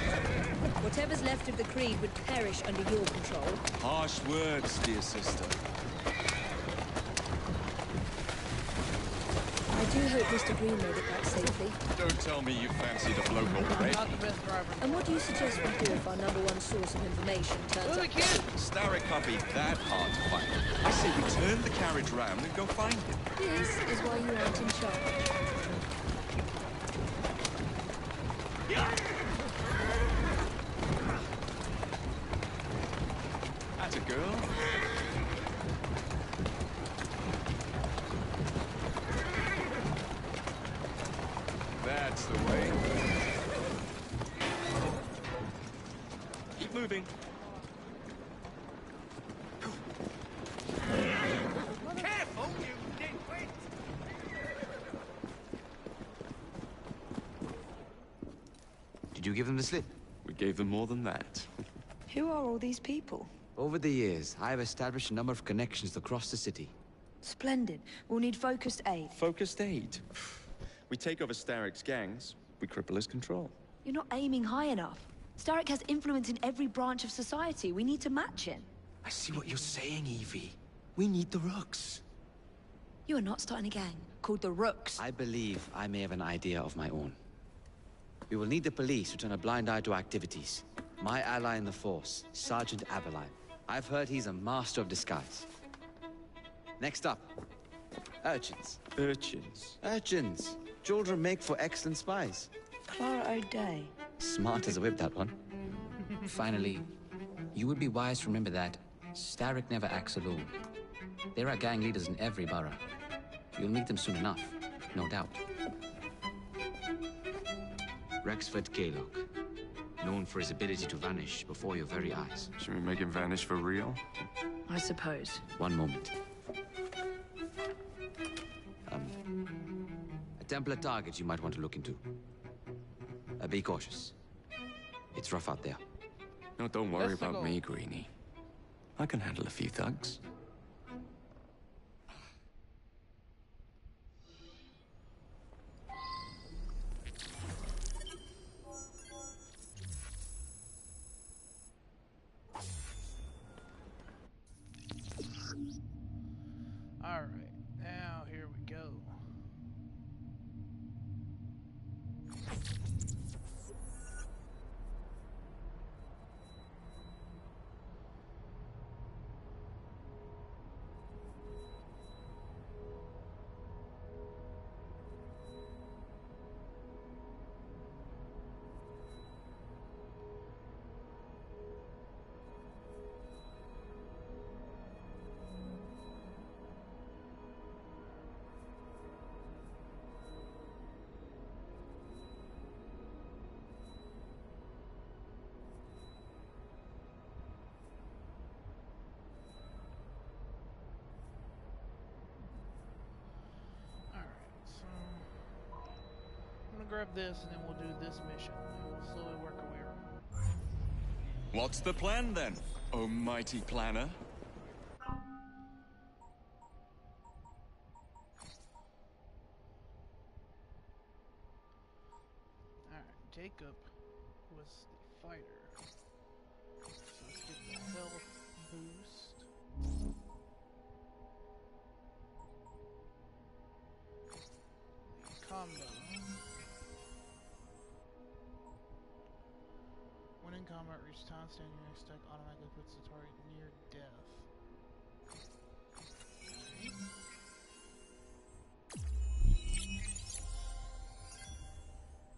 Whatever's left of the Creed would perish under your control. Harsh words, dear sister. I do hope Mr. Green made it back safely. Don't tell me you fancied a bloke already. Not the best driver. And what do you suggest we do if our #1 source of information turns up? Starrick can't be that hard to find. I say we turn the carriage round and go find him. This is why you aren't in charge. That's a girl. That's the way. Keep moving. Careful, you nitwit! Did you give them the slip? We gave them more than that. Who are all these people? Over the years, I have established a number of connections across the city. Splendid. We'll need focused aid. Focused aid. We take over Starrick's gangs, we cripple his control. You're not aiming high enough. Starrick has influence in every branch of society. We need to match him. I see what you're saying, Evie. We need the Rooks. You are not starting a gang called the Rooks. I believe I may have an idea of my own. We will need the police to turn a blind eye to activities. My ally in the force, Sergeant Aberline. I've heard he's a master of disguise. Next up, urchins. Urchins? Urchins. Children make for excellent spies. Clara O'Day. Smart as a whip, that one. Finally, you would be wise to remember that Starrick never acts alone. There are gang leaders in every borough. You'll meet them soon enough, no doubt. Rexford Kaylock, known for his ability to vanish before your very eyes. Should we make him vanish for real? I suppose. One moment. A Templar target you might want to look into. Be cautious. It's rough out there. No, don't worry Let's about go. me, Greenie. I can handle a few thugs. Alright, now here we go. grab this, and then we'll do this mission. We'll slowly work our way around. What's the plan then, oh mighty planner? Alright, Jacob was the fighter. So let's get the health boost. The combo. When in combat, each time standing your next attack automatically puts the target near death.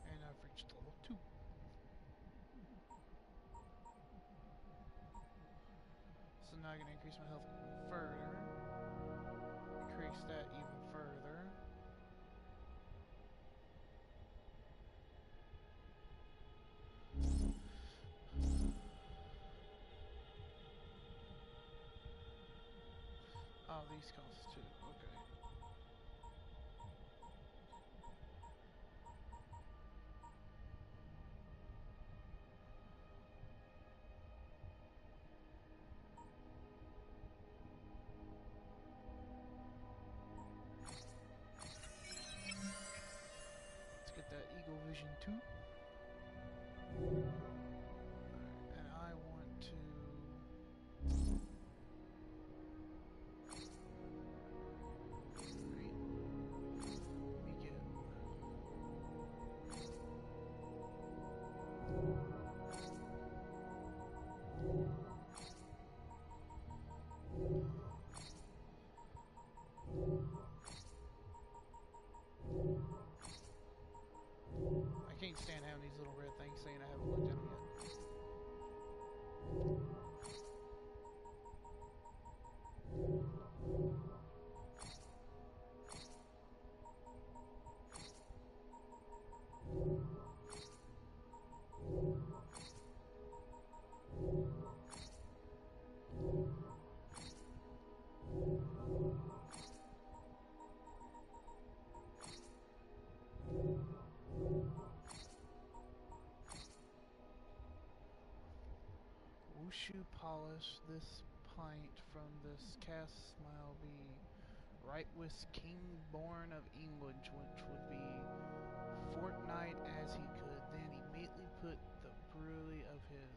And I've reached level 2. So now I can increase my health further. Increase that even further. Oh, these cost 2. Okay. Let's get that Eagle Vision 2. And I want to... I can't stand having these little red things saying I haven't looked at them yet. Wushu polish this pint from this cast smile be right with King born of England, which would be fortnight as he could, then immediately put the brewery of his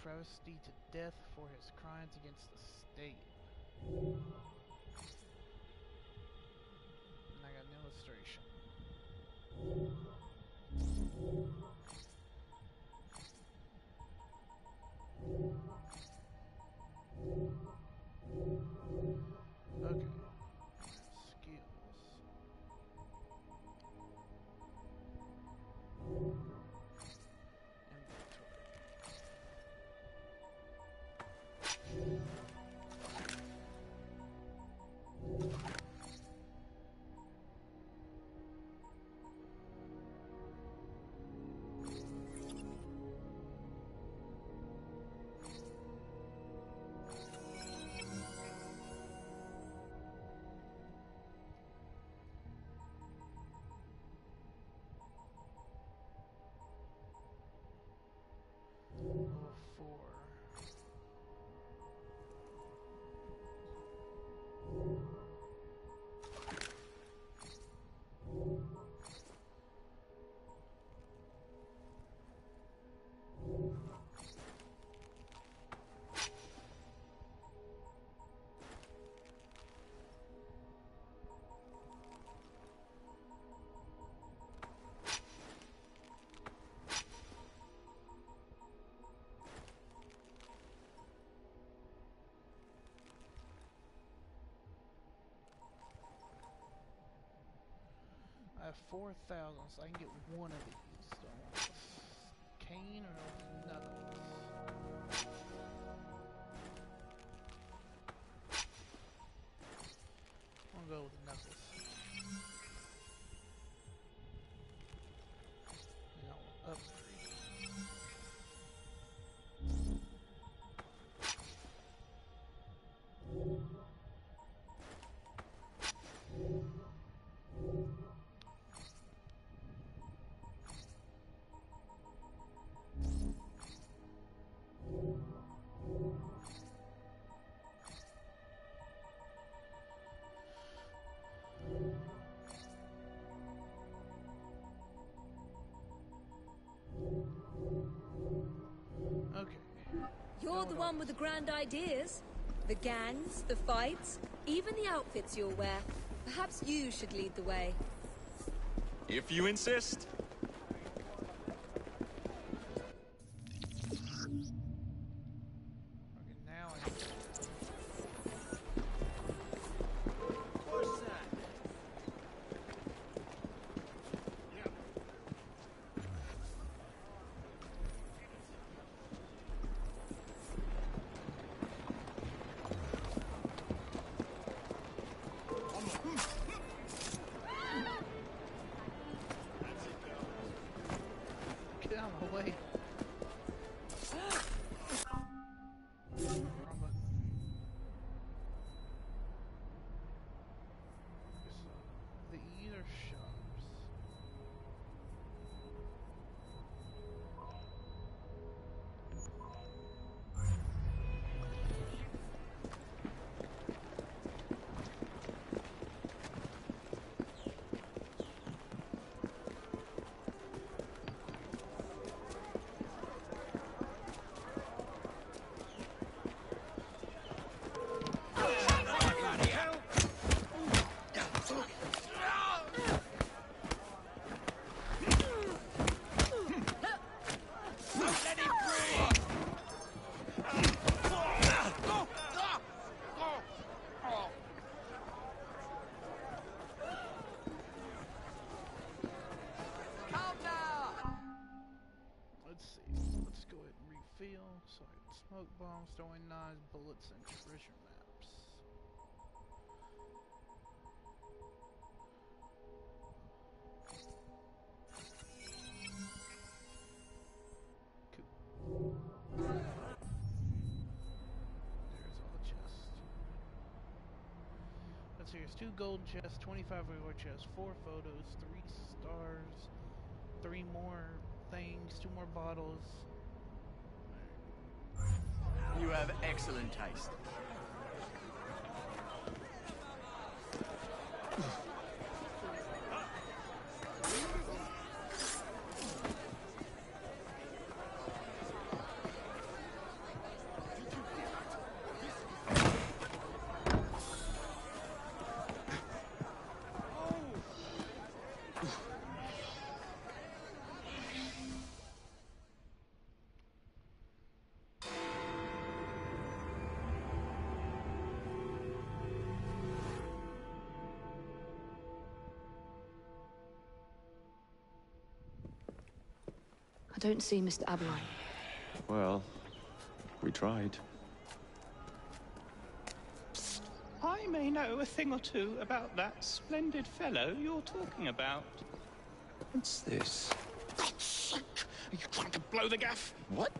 travesty to death for his crimes against the state. And I got an illustration. Okay. Skills. Level 4. I have 4,000, so I can get one of these. Do I want this cane or knuckles? I'm gonna go with knuckles. And I'll upgrade. the one with the grand ideas. The gangs, the fights, even the outfits you'll wear. Perhaps you should lead the way. If you insist. Get out of the way. The eater shops. Sorry, smoke bombs, throwing knives, bullets, and treasure maps. Cool. There's all the chests. Let's see, here's 2 gold chests, 25 reward chests, 4 photos, 3 stars, 3 more things, 2 more bottles. You have excellent taste. I don't see Mr. Aberline. Well, we tried. I may know a thing or two about that splendid fellow you're talking about. What's this? God's sake! Are you trying to blow the gaff? What?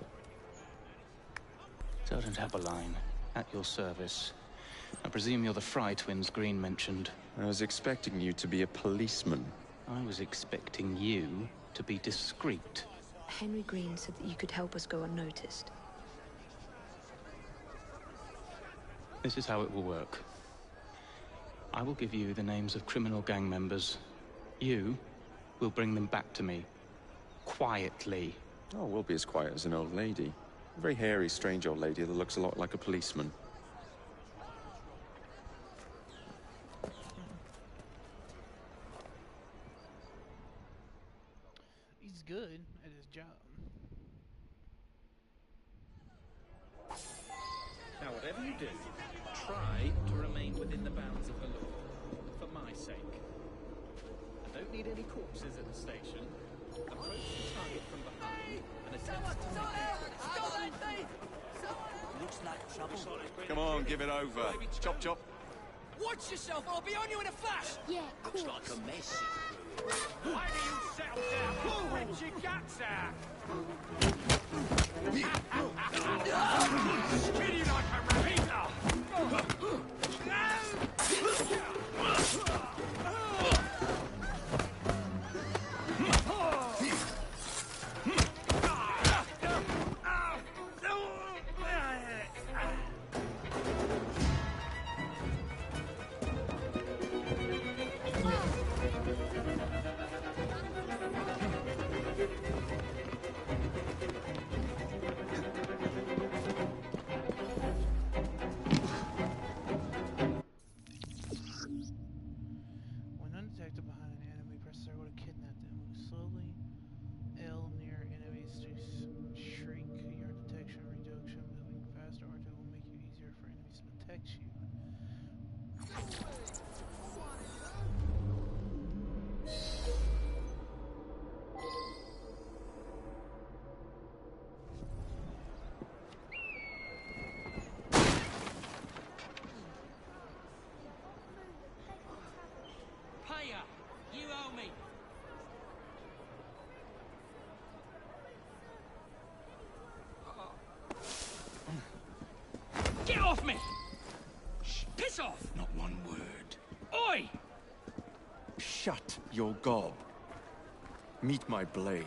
Sergeant Aberline, at your service. I presume you're the Fry twins Green mentioned. I was expecting you to be a policeman. I was expecting you to be discreet. Henry Green said that you could help us go unnoticed. This is how it will work. I will give you the names of criminal gang members. You will bring them back to me. Quietly. Oh, we'll be as quiet as an old lady. A very hairy, strange old lady that looks a lot like a policeman. He's good at his job. Now, whatever you do, try to remain within the bounds of the law, for my sake. I don't need any corpses at the station. Approach the target from behind and attempt to make Looks like trouble. Come on, give it over. Chop, chop. Watch yourself, I'll be on you in a flash! Yeah, looks like a mess. Why do you settle down? Rip your guts out! Spin you like a repeater! Shut your gob. Meet my blade.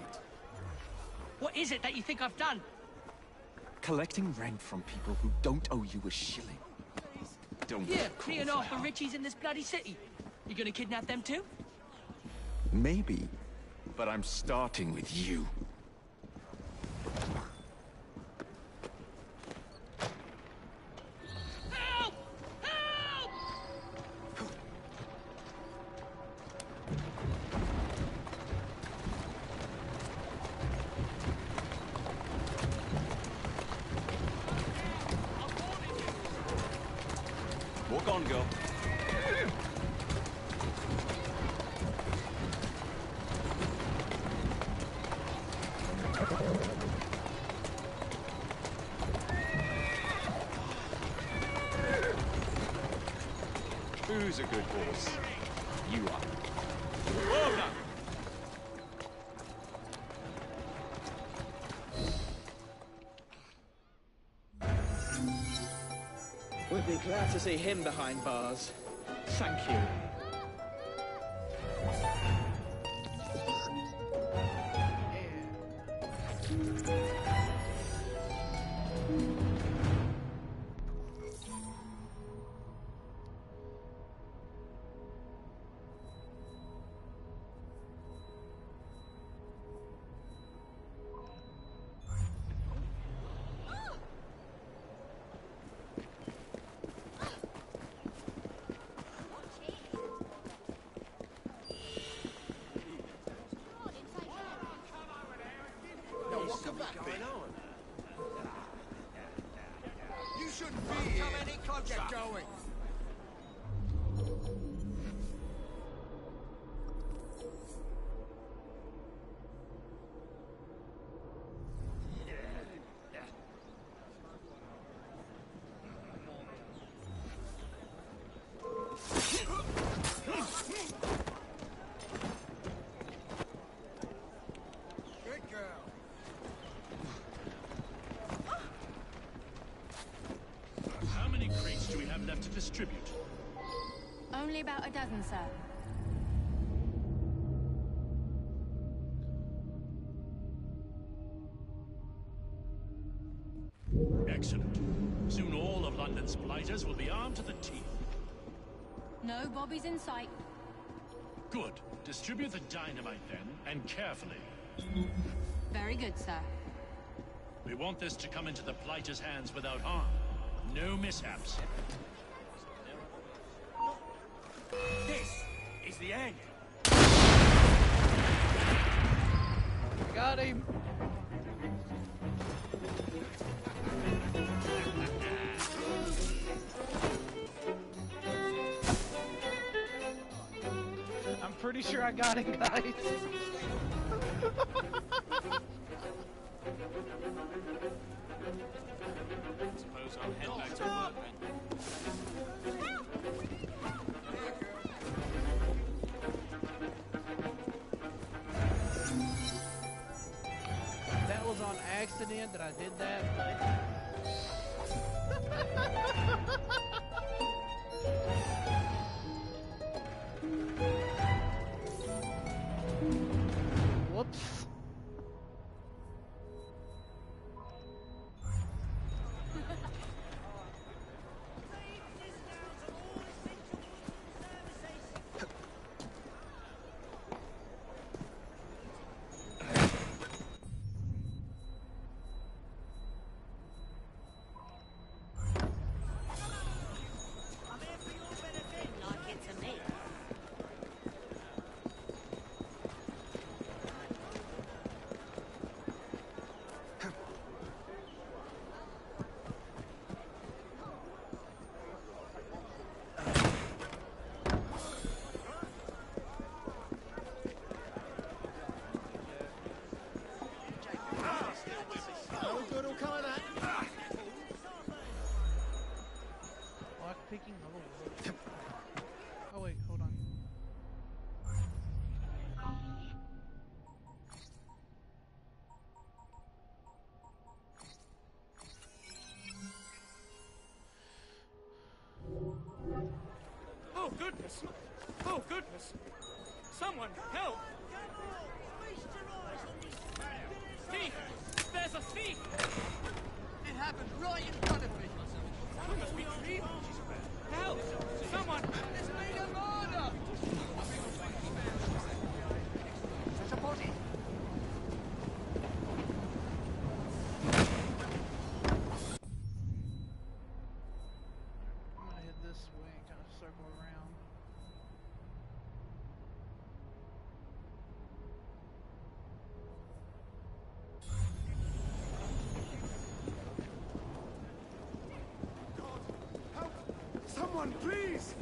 What is it that you think I've done? Collecting rent from people who don't owe you a shilling. Don't Yeah, call being for off the help. Richies in this bloody city. You gonna kidnap them too? Maybe, but I'm starting with you. Help! Help! Walk on, girl. Who's a good horse? You are. Well done. We'd be glad to see him behind bars. Thank you. What could that be? You shouldn't be here. Come any closer. Get going. Good girl. How many crates do we have left to distribute? Only about a dozen, sir. Excellent. Soon all of London's blighters will be armed to the teeth. No bobbies in sight. Good. Distribute the dynamite then, and carefully. Very good, sir. We want this to come into the blighters' hands without harm. No mishaps. This is the end. Got him. I'm pretty sure I got him, guys. Suppose I'll head back to work then. That was on accident that I did that, whoops. No good will come of that. Lock picking. Oh wait, hold on. Oh, goodness. Oh, goodness. Someone, help! Thief! There's a thief! It happened right in front of me. Someone must be dreaming. Help! Someone! There's been a murder! There's a body. I'm gonna head this way and kind of circle around. Someone, please!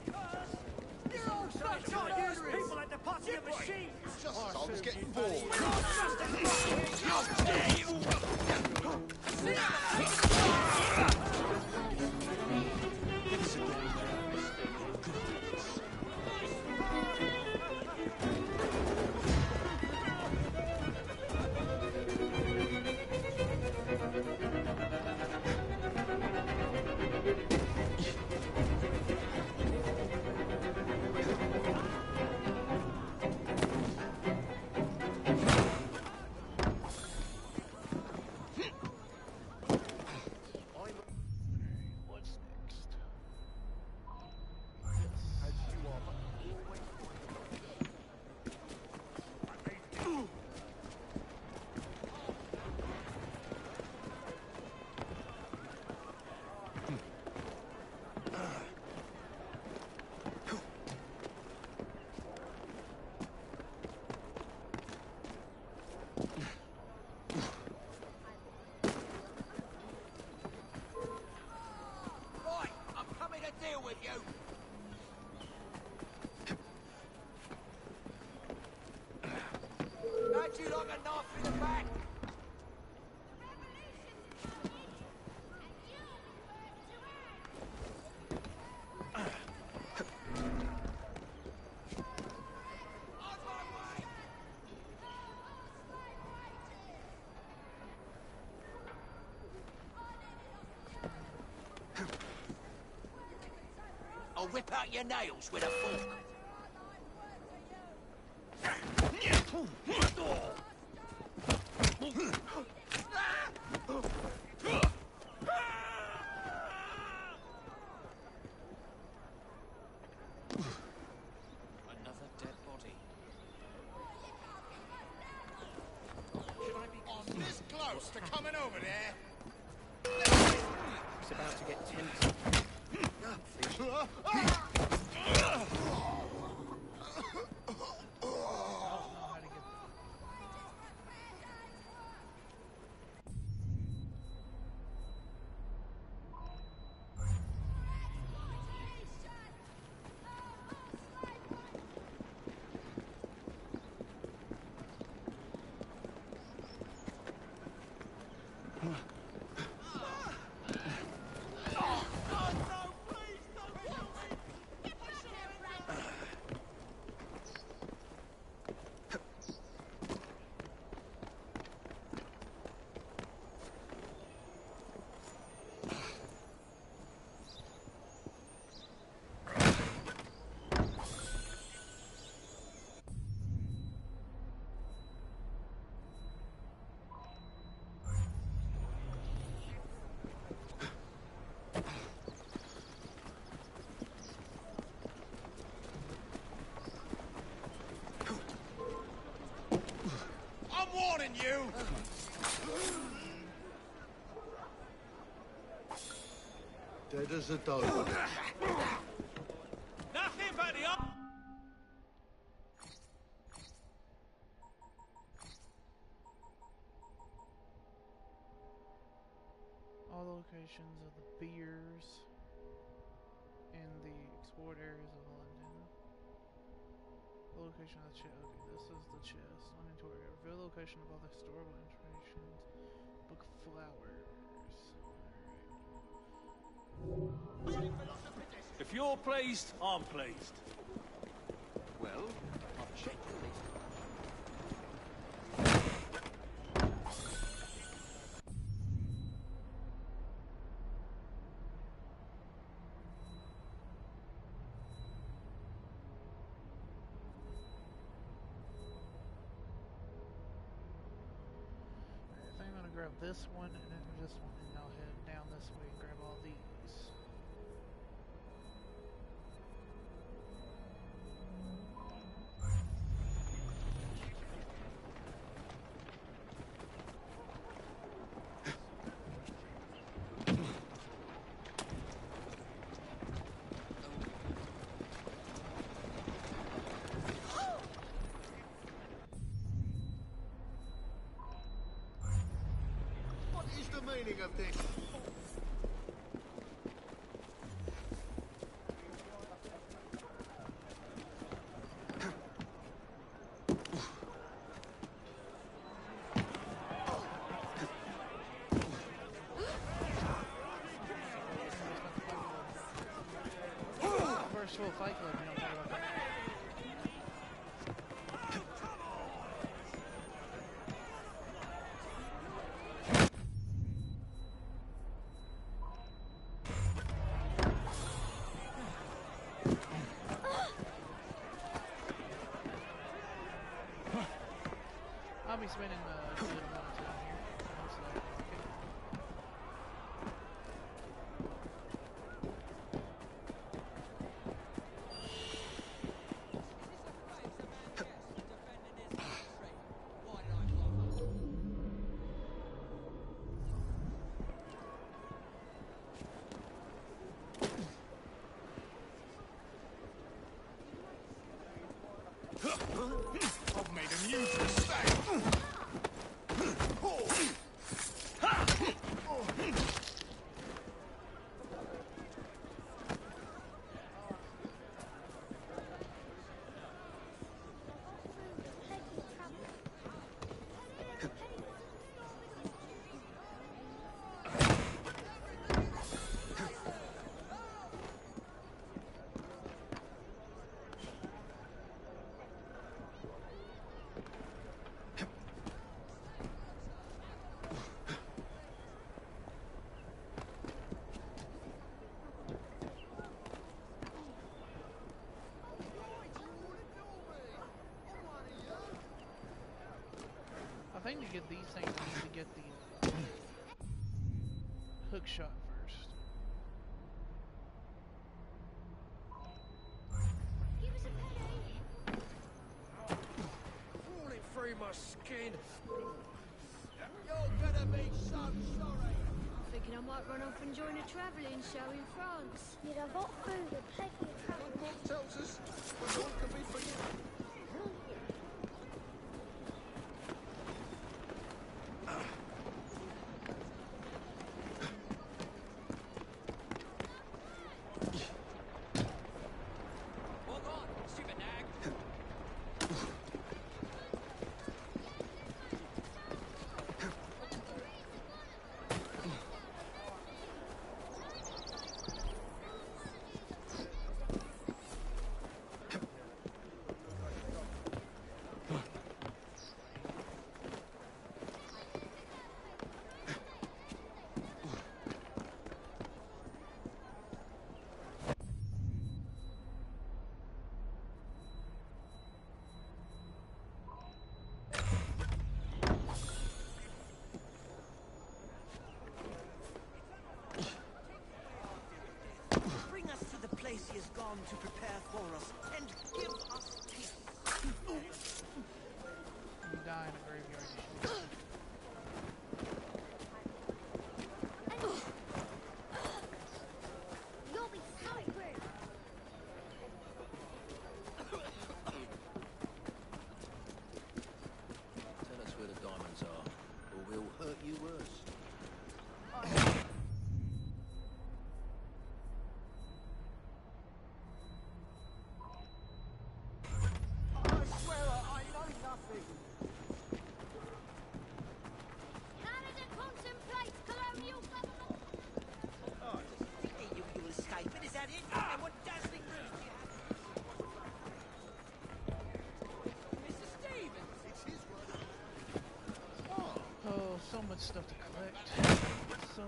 You're all such People at the party of machines! Just as I was getting bored. What's next? Right, I'm coming to deal with you. How'd you like a knife in the back? I'll whip out your nails with a fork. Another dead body. I'm this close to coming over there. It's about to get tense. I'm warning you! Dead as a dog. Nothing but the... All locations of the beers in the explored areas of London. The location of the chest. Okay, this is the chest. Inventory. Reveal the location of all the historical information. Book flowers. If you're pleased, I'm pleased. Well, I'll check the list. gonna grab this one and then this one, and I'll head down this way and grab all these. What is the meaning of this? Virtual Fight Club, you don't know about that. I'll be spending a good amount of time here. Most likely. I've made a huge mistake. I think to get these things, I need to get the hook shot first. Crawling through my skin. You're gonna be so sorry. Thinking I might run off and join a travelling show in France. You'd have hot food and plenty of travel. What tells us when all can be forgiven? Hold on, stupid nag. Bring us to the place he has gone to prepare for us, and give us peace. You die in a graveyard. You'll be sorry, Bert. Tell us where the diamonds are, or we'll hurt you worse. I swear I know nothing. Canada contemplates colonial government. Oh, you'll escape it, is that it? And what dazzling news do you have? Mr. Stevens! It's his word. Oh, so much stuff to collect. So.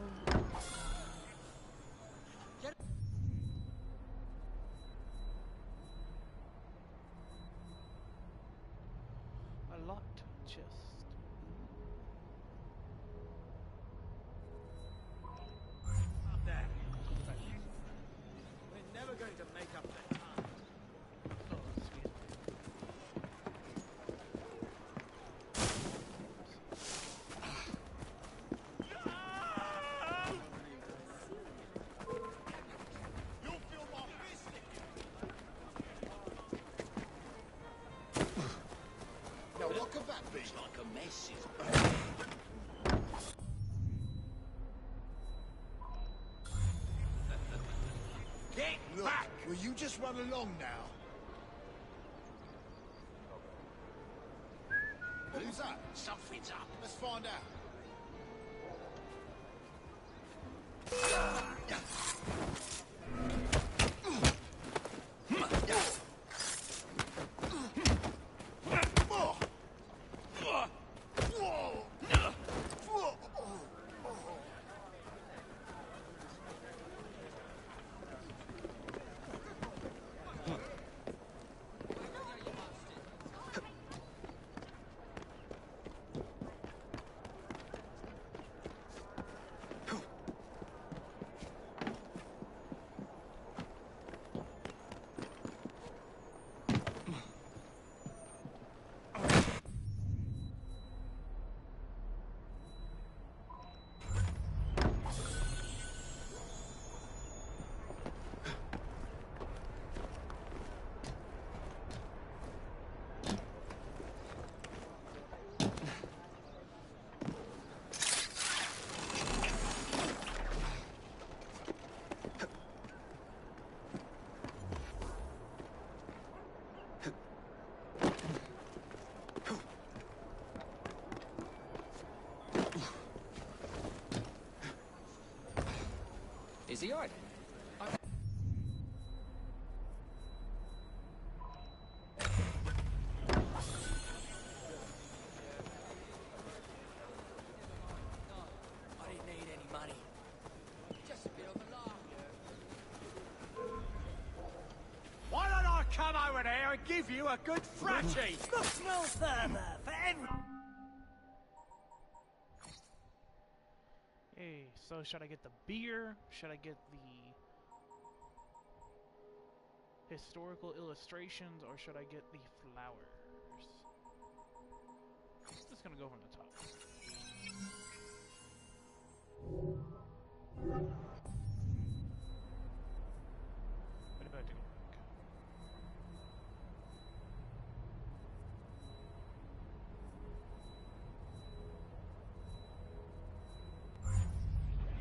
A locked chest. This is... Get back! Will you just run along now? Who's that? Something's up. Let's find out. Is he alright? I didn't need any money. Just a bit of a laugh. Why don't I come over there and give you a good thrashing? Look no further for every... Hey, so should I get the beer? Should I get the historical illustrations, or should I get the flowers? I'm just gonna go from the top. What about to go back?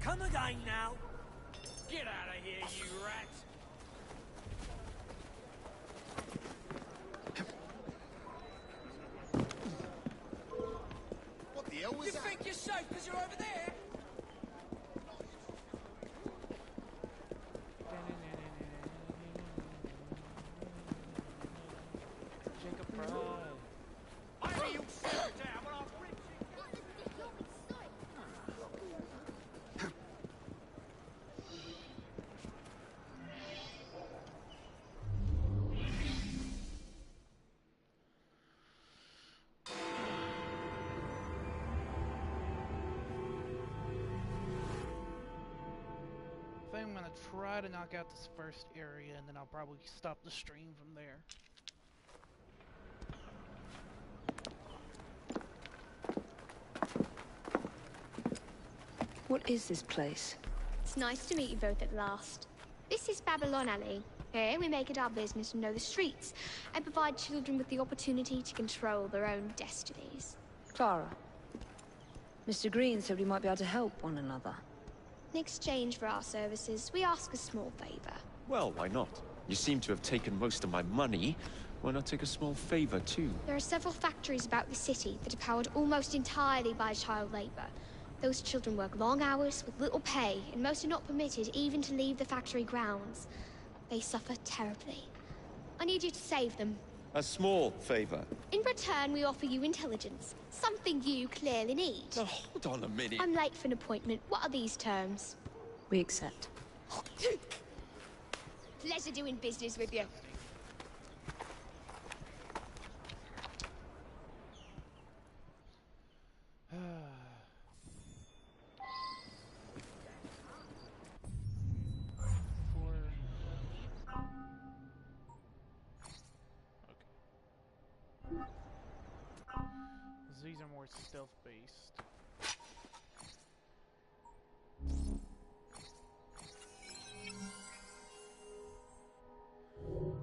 Come again now. Get out of here, you rat. What the hell was You that? think you're safe because you're over there? Jacob Fry. Maybe you'll sit down when I'm rich. I think I'm gonna try to knock out this first area, and then I'll probably stop the stream from there. What is this place? It's nice to meet you both at last. This is Babylon Alley. Here we make it our business to know the streets and provide children with the opportunity to control their own destinies. Clara. Mr. Green said we might be able to help one another. In exchange for our services, we ask a small favor. Well, why not? You seem to have taken most of my money. Why not take a small favor, too? There are several factories about the city that are powered almost entirely by child labor. Those children work long hours with little pay, and most are not permitted even to leave the factory grounds. They suffer terribly. I need you to save them. A small favor. In return, we offer you intelligence, something you clearly need. Now, hold on a minute. I'm late for an appointment. What are these terms? We accept. Pleasure doing business with you. These are more stealth-based.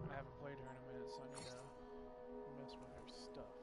I haven't played her in a minute, so I need to mess with her stuff.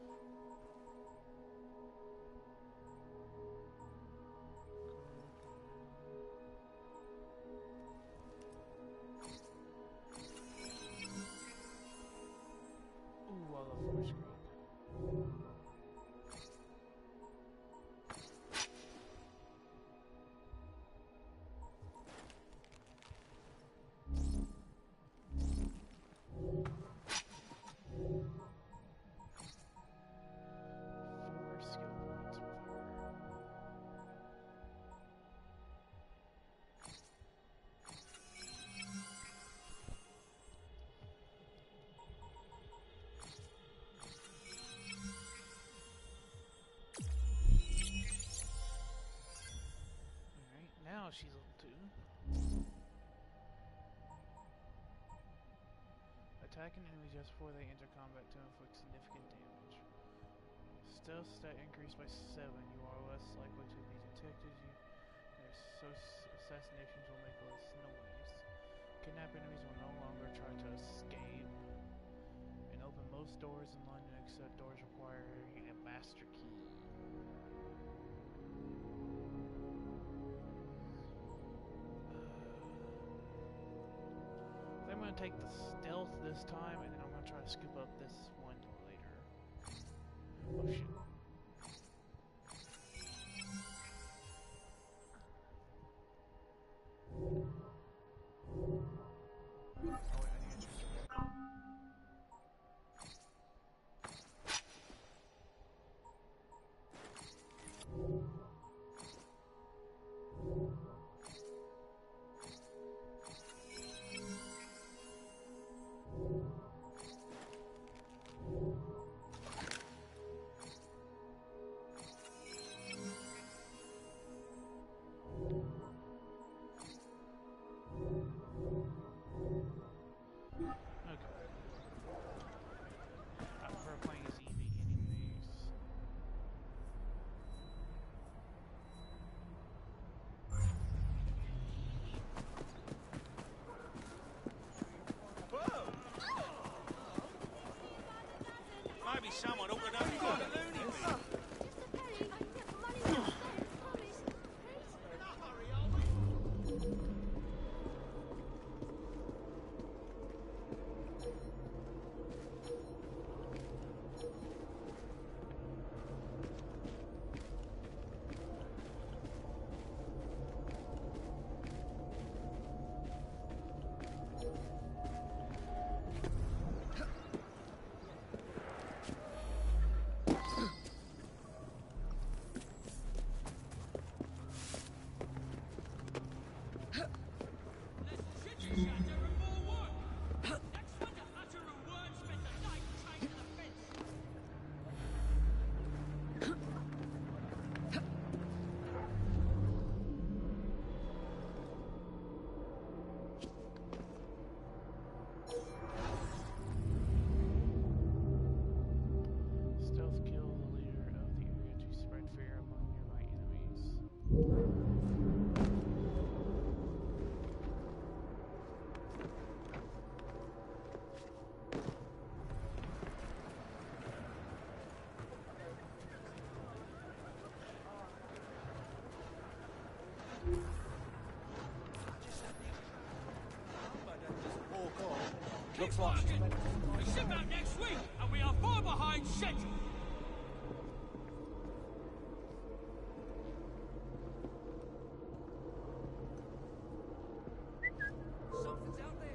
attacking enemies just before they enter combat to inflict significant damage. Stealth stat increased by 7. You are less likely to be detected. Your assassinations will make less noise. Kidnapped enemies will no longer try to escape. And open most doors in London except doors requiring a master key. I'm going to take the stealth this time, and then I'm going to try to skip up this one later. Oh shit. Maybe someone ought to know you got a loony bin. Looks like we ship out next week, and we are far behind schedule. Something's out there.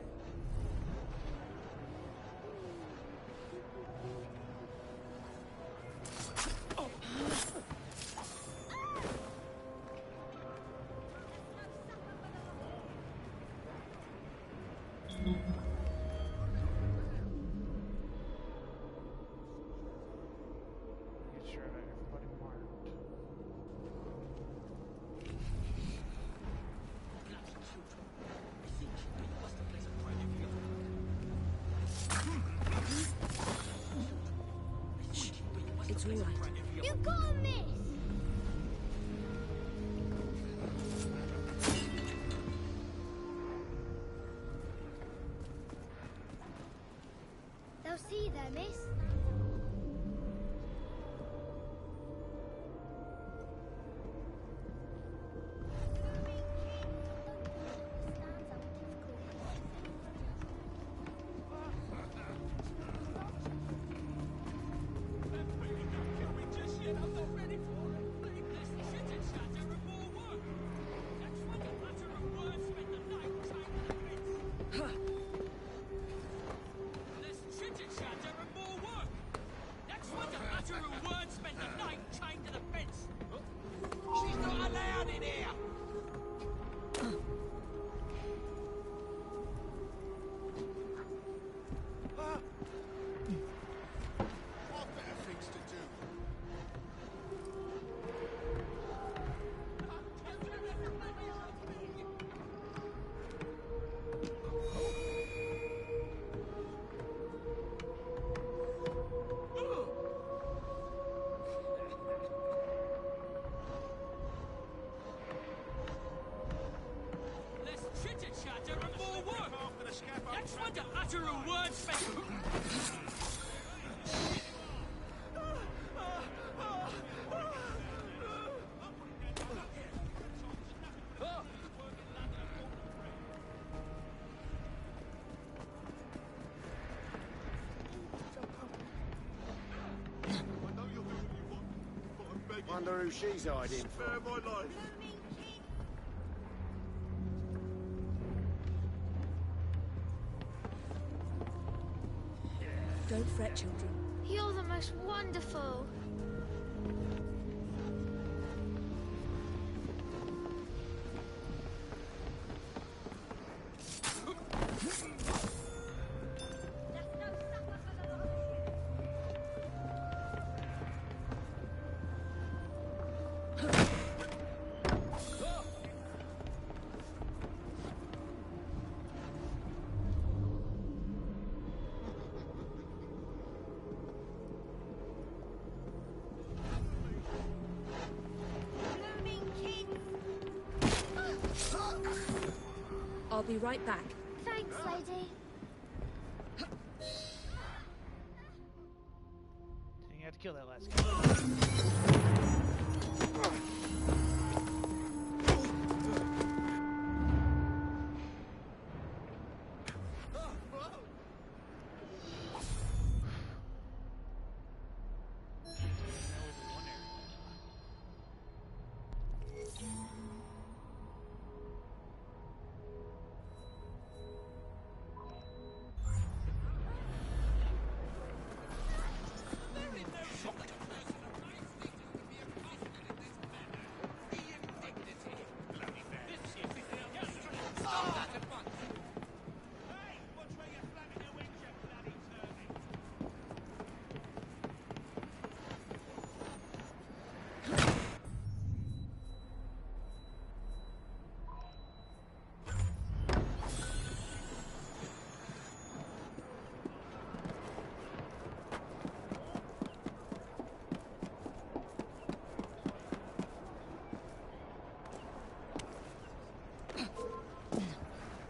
It's all right. You got miss! They'll see you there, miss. Let's chit-chat and more work. That's what to utter a word special. Wonder who she's hiding for. Spare my life. Don't fret, children. You're the most wonderful. I'll be right back. Thanks, lady. Didn't you have to kill that last guy?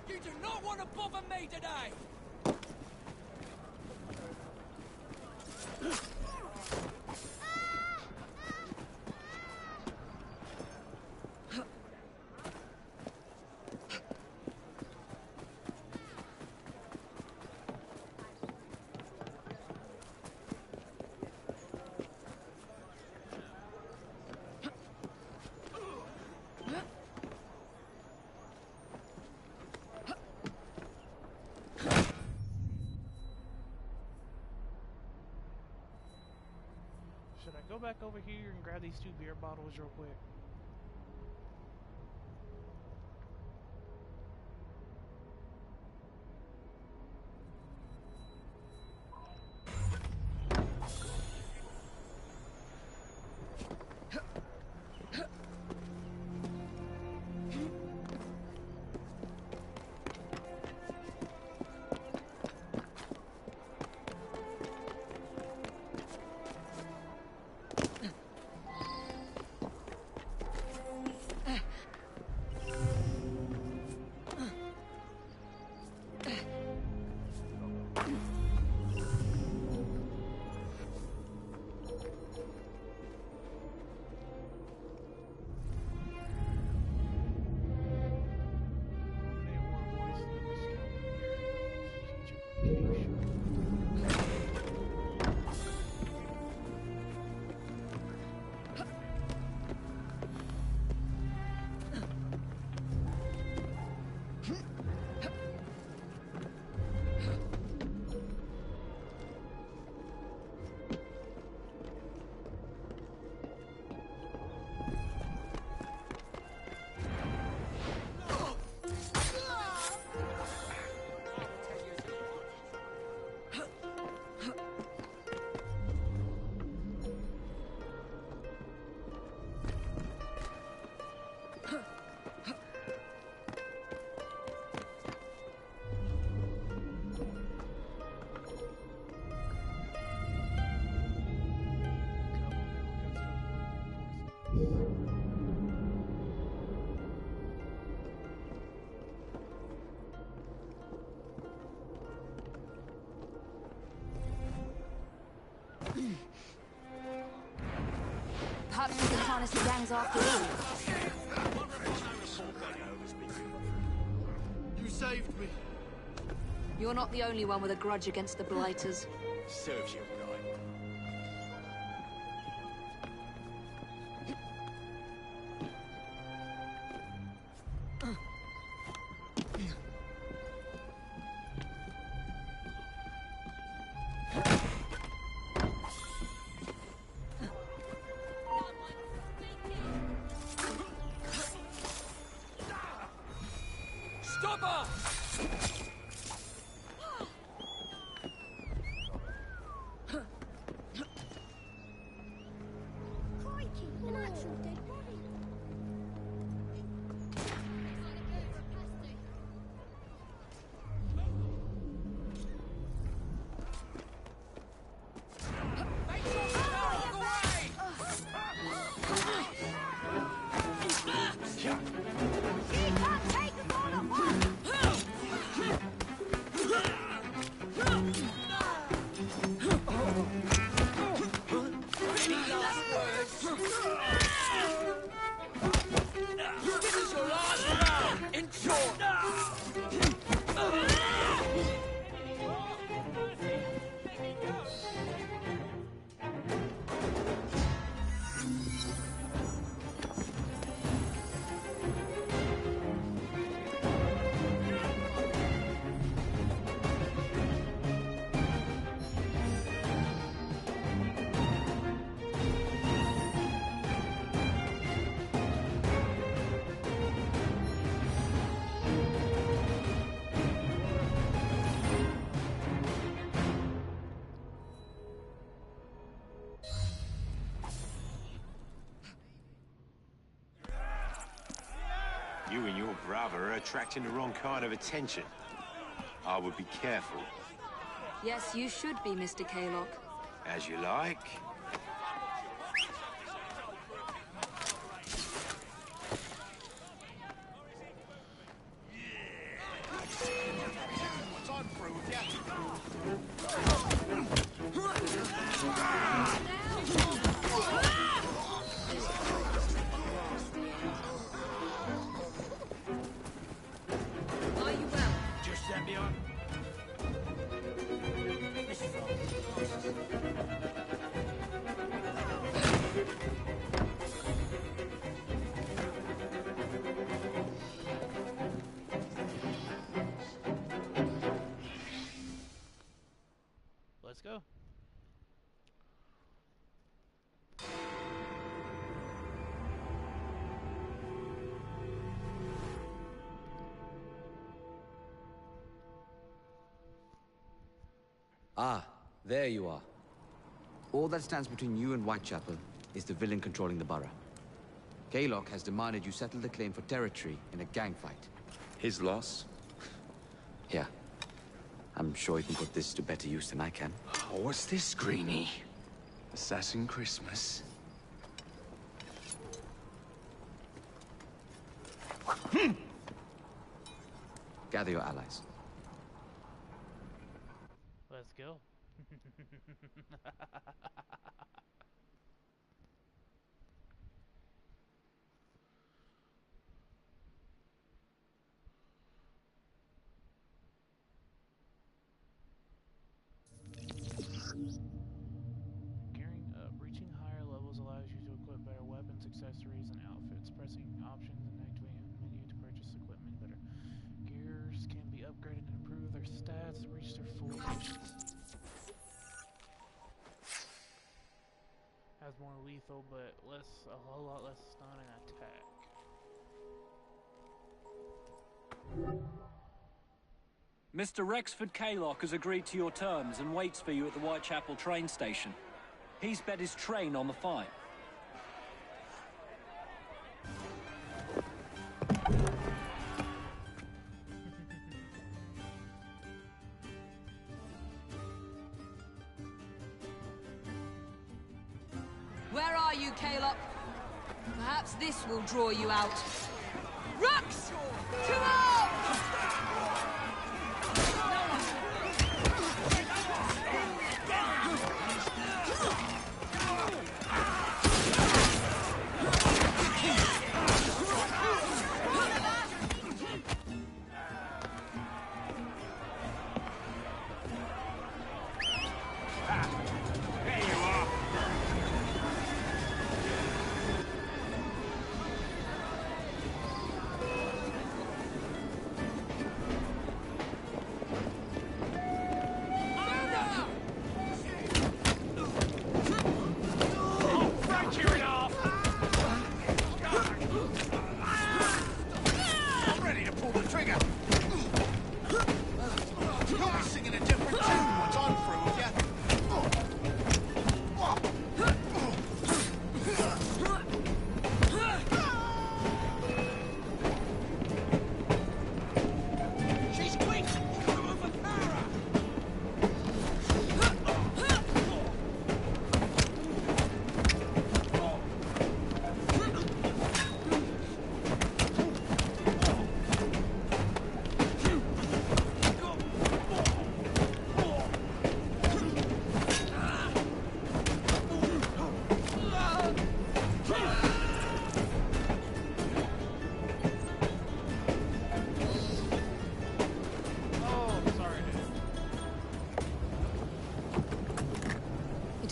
You do not want to bother me today! Should I go back over here and grab these 2 beer bottles real quick? dynasty gangs after all. You saved me. You're not the only one with a grudge against the Blighters. Serves you right. Stop her! Crikey, an actual dead body. You and your brother are attracting the wrong kind of attention. I would be careful. Yes, you should be, Mr. Kaylock. As you like. What's on through with Are you well? Just that beyond. Let's go. Ah, there you are. All that stands between you and Whitechapel is the villain controlling the borough. Kaylock has demanded you settle the claim for territory in a gang fight. His loss? Yeah. I'm sure he can put this to better use than I can. Oh, what's this, Greenie? Assassin Christmas? Gather your allies. Let's go. Gearing up. Reaching higher levels allows you to equip better weapons, accessories, and outfits. Pressing options and activating the menu to purchase equipment better. Gears can be upgraded and improve their stats, reach their full efficiency. Has more lethal, but a whole lot less stun and attack. Mr. Rexford Kaylock has agreed to your terms and waits for you at the Whitechapel train station. He's bet his train on the fight. Where are you, Kaylock? Perhaps this will draw you out. Rux! To arms!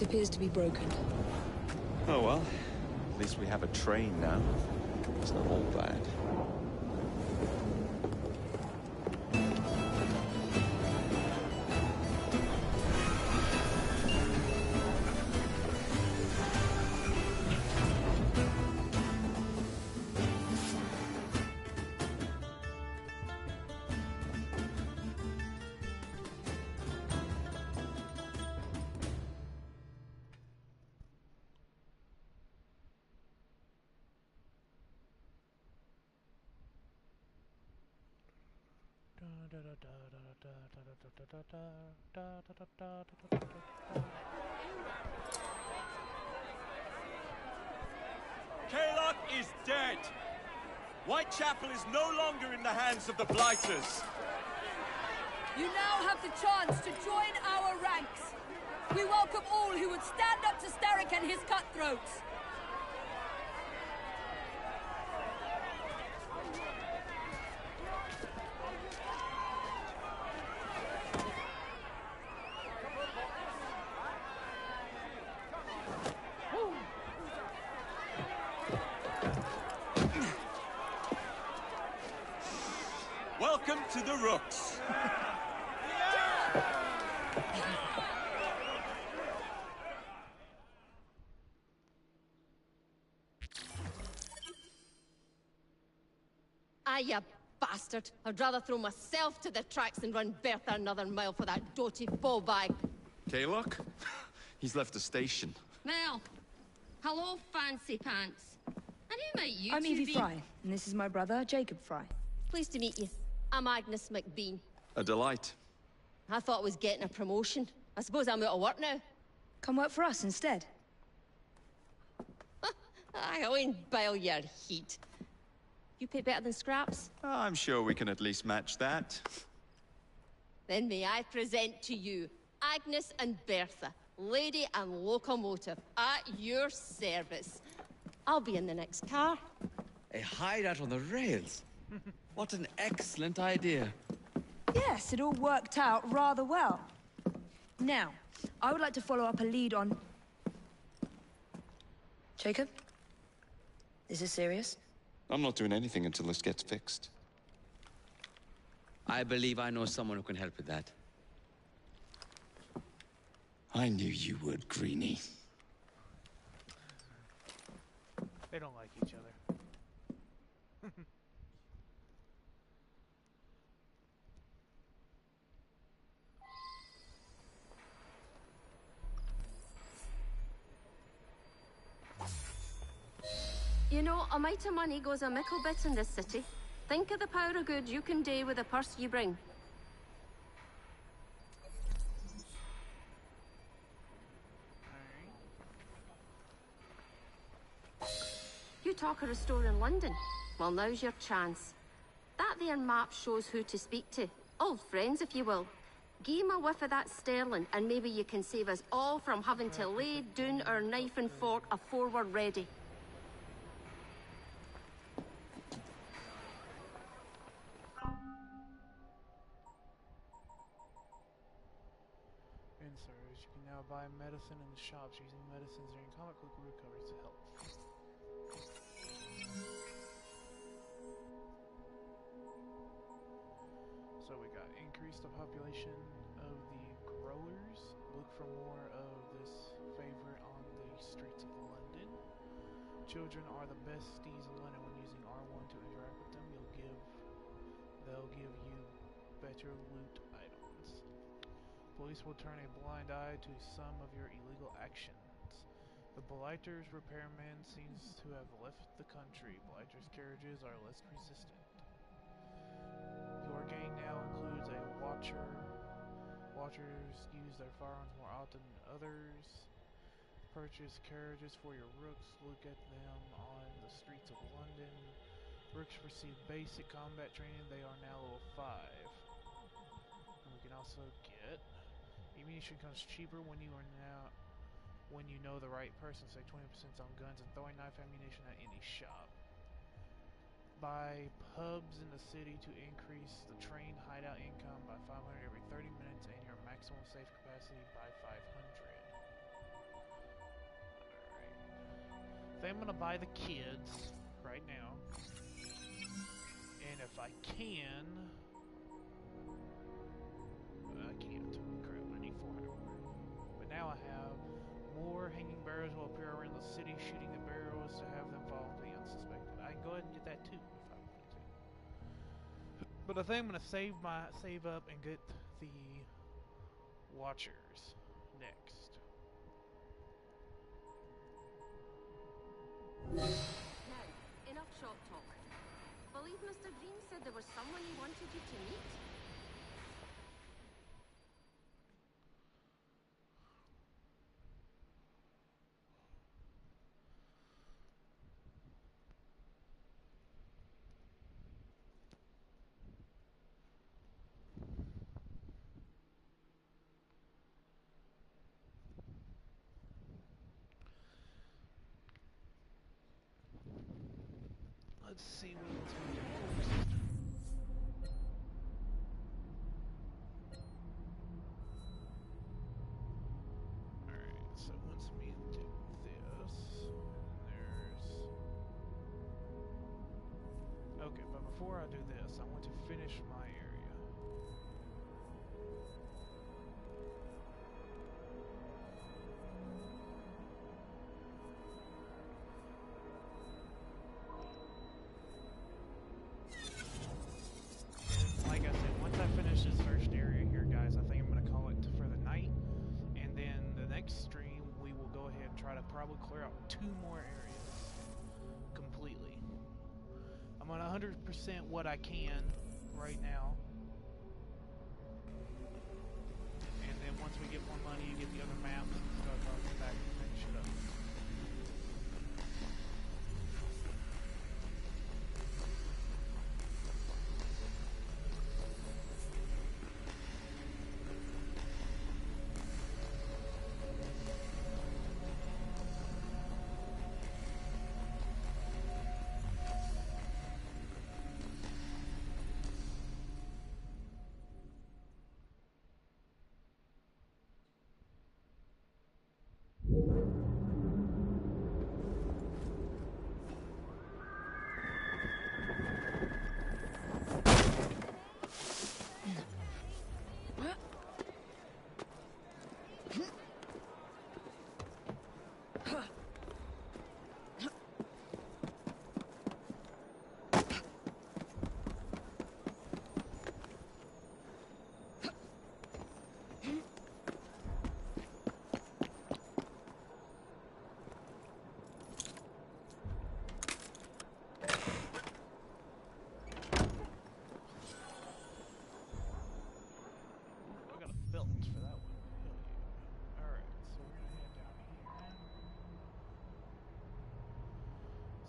appears to be broken. Oh well, at least we have a train now. It's not all bad. Kaylock is dead! Whitechapel is no longer in the hands of the Blighters. You now have the chance to join our ranks. We welcome all who would stand up to Starrick and his cutthroats. Welcome to the Rooks. Ah, you bastard. I'd rather throw myself to the tracks than run Bertha another mile for that doty bag. Kaylock? He's left the station. Well, hello, fancy pants. And who might you I'm two Evie be? Fry, and this is my brother, Jacob Fry. Pleased to meet you. I'm Agnes McBean. A delight. I thought I was getting a promotion. I suppose I'm out of work now. Come work for us instead. I won't bile your heat. You pay better than scraps? I'm sure we can at least match that. Then may I present to you Agnes and Bertha, lady and locomotive, at your service. I'll be in the next car. A hideout on the rails? What an excellent idea. Yes, it all worked out rather well. Now, I would like to follow up a lead on... Jacob? Is this serious? I'm not doing anything until this gets fixed. I believe I know someone who can help with that. I knew you would, Greenie. They don't like each other. You know, a mite of money goes a mickle bit in this city. Think of the power of good you can do with the purse you bring. You talk of a store in London. Well, now's your chance. That there map shows who to speak to. Old friends, if you will. Give 'em a whiff of that sterling, and maybe you can save us all from having to lay down our knife and fork afore we're ready. Answers. You can now buy medicine in the shops using medicines during combat quickly recovers to health. So we got increase the population of the growers. Look for more of this favorite on the streets of London. Children are the besties in London. When using R1 to interact with them, they'll give you better loot items. Police will turn a blind eye to some of your illegal actions. The Blighters repairman seems to have left the country. Blighters carriages are less resistant. Your gang now includes a watcher. Watchers use their firearms more often than others. Purchase carriages for your rooks. Look at them on the streets of London. Rooks receive basic combat training. They are now level 5. And we can also get ammunition comes cheaper when you know the right person. Say 20% on guns and throwing knife ammunition at any shop. Buy pubs in the city to increase the train hideout income by 500 every 30 minutes and your maximum safe capacity by 500. I think I'm gonna buy the kids right now. And if I can... I can't. Crap, I need 400 more. But now I have more hanging barrows will appear around the city, shooting the barrows to have them fall into the unsuspected. I can go ahead and get that too if I wanted to. But I think I'm gonna save up and get the Watchers next. Now, enough shop talk. Believe Mr. Green said there was someone he wanted you to meet? Let's see what else we can do. Alright, so once we do this, there's... Okay, but before I do this, I want to finish my area. Like I said, once I finish this first area here, guys, I think I'm going to call it for the night. And then the next stream, we will go ahead and try to probably clear out 2 more areas completely. I'm on 100% what I can right now. And then once we get more money and get the other maps and stuff, I'll come back and finish it up.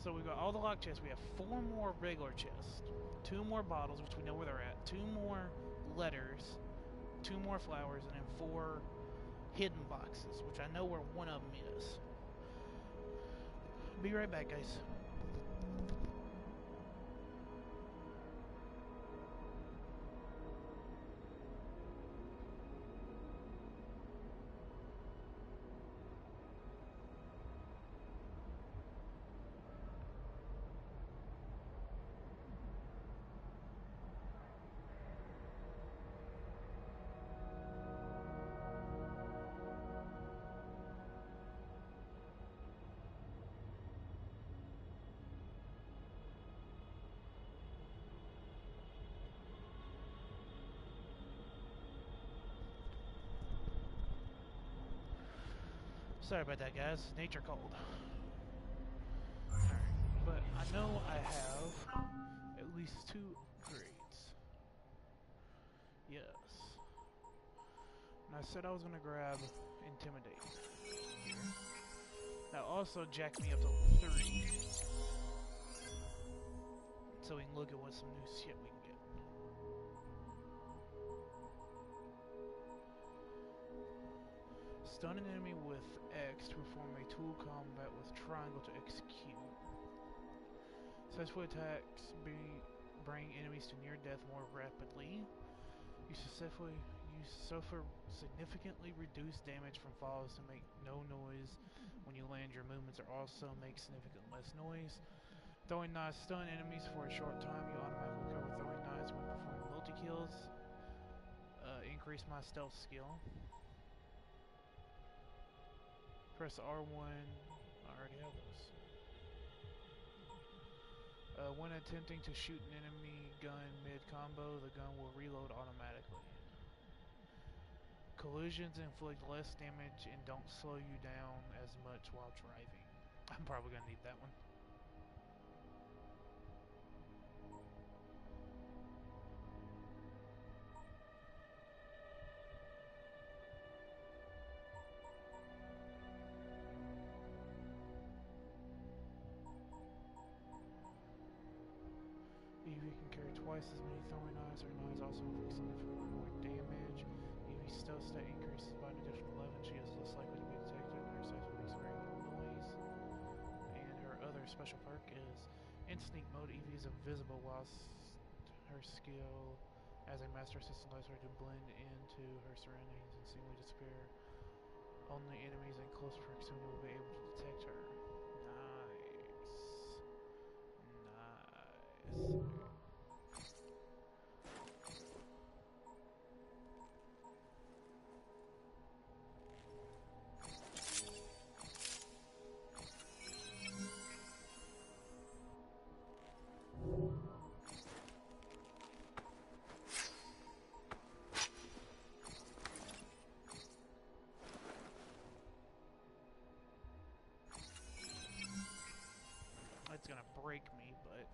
So we've got all the lock chests. We have 4 more regular chests, 2 more bottles, which we know where they're at, 2 more letters, 2 more flowers, and then 4 hidden boxes, which I know where one of them is. Be right back, guys. Sorry about that, guys. Nature called. But I know I have at least 2 upgrades. Yes. And I said I was going to grab Intimidate here. That also jacked me up to level 3. So we can look at what some new shit we can get. Stun an enemy with X to perform a tool combat with triangle to execute. Successful attacks bring enemies to near death more rapidly. You successfully You suffer significantly reduced damage from falls to make no noise when you land. Your movements are also make significant less noise. Throwing knives stun enemies for a short time. You automatically recover throwing knives when performing multi-kills. Increase my stealth skill. Press R1. I already have those. When attempting to shoot an enemy gun mid-combo, the gun will reload automatically. Collisions inflict less damage and don't slow you down as much while driving. I'm probably gonna need that one. Evie can carry twice as many throwing knives. Her knives also inflict significantly more damage. Evie's stealth stat increases by an additional 11. She is less likely to be detected. Her sight makes very little noise. And her other special perk is in sneak mode. Evie is invisible whilst her skill as a master assistant allows her to blend into her surroundings and seemingly disappear. Only enemies in close proximity will be able to detect her. Nice. Nice. It's gonna break me, but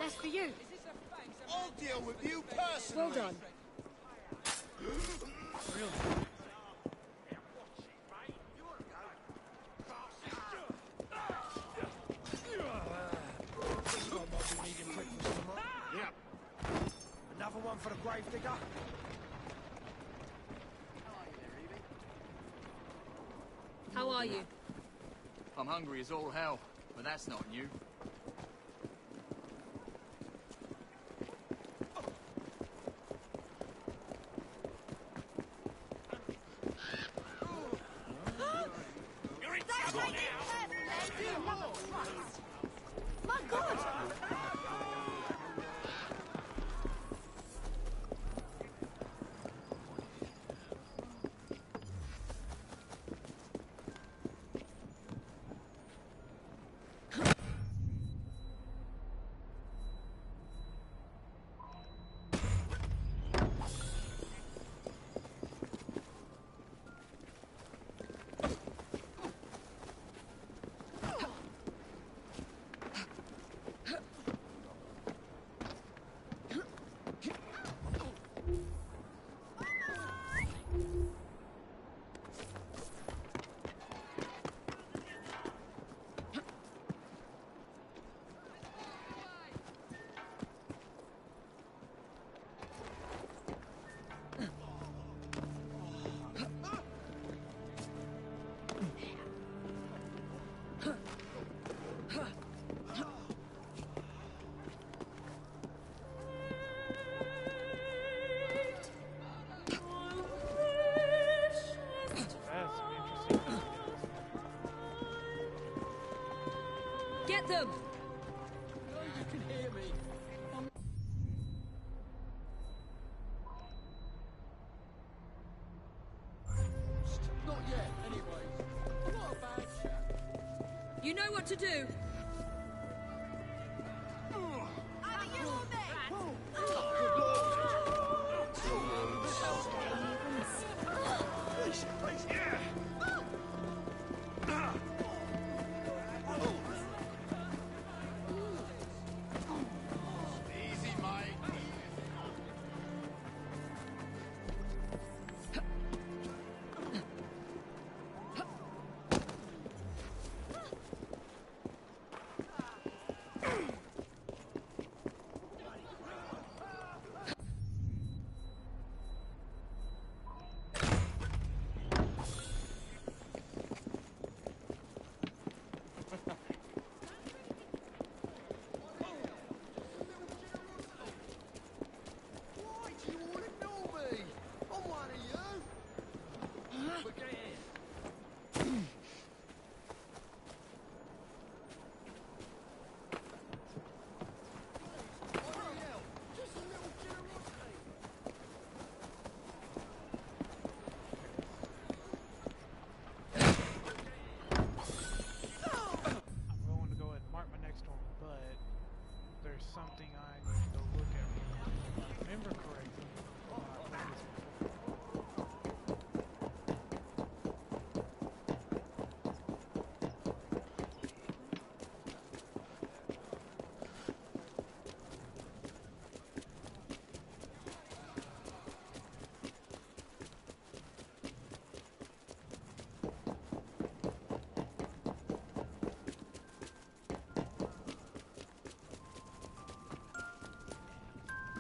That's for you. I'll deal with you personally. Well done. Yep. Another one for the grave digger. How are you? I'm hungry as all hell, but that's not new. My God! Get them! You can hear me. Not yet, anyway. I'm not a bad chap. You know what to do. Either you or me. Please, please, yeah. Easy, mate. something I need to look at. If I remember correctly, when I played this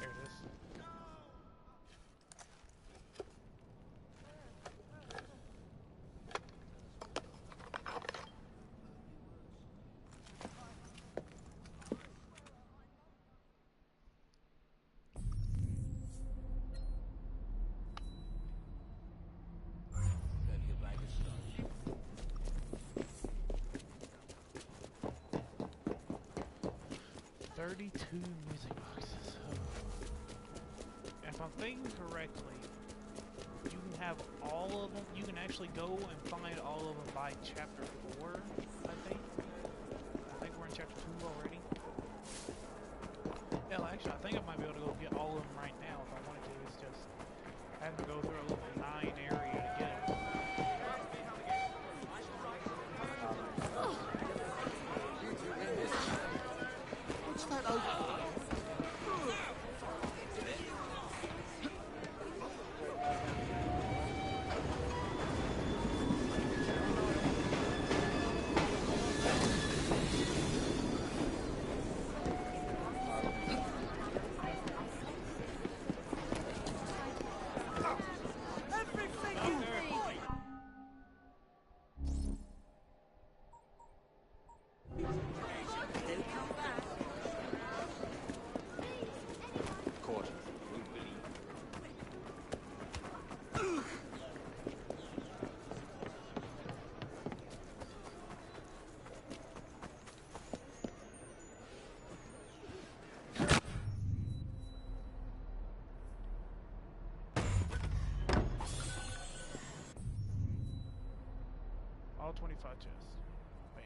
There it is. 32 music boxes. If I'm thinking correctly, you can have all of them. You can actually go and find all of them by chapter 4, I think. I think we're in chapter 2 already. Hell, actually, I think I might be able to go get all of them right now if I wanted to. It's just having to go through a little 9 area to get them. What's that over? All 25 chests. Bam.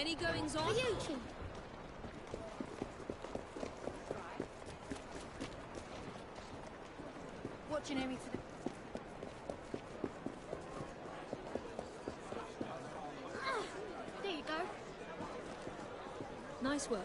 Any goings on? Watching Amy to the... There you go. Nice work.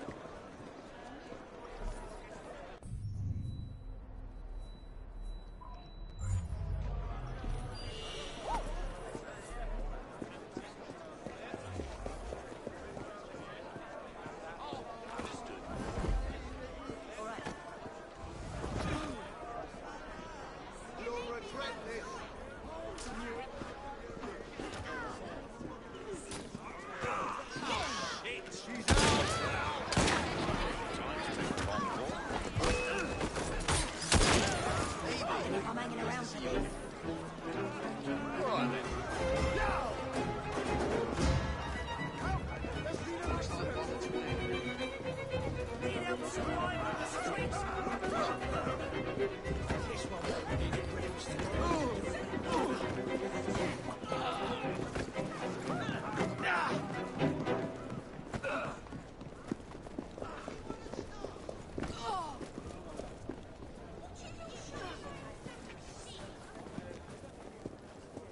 I'm hanging around for you.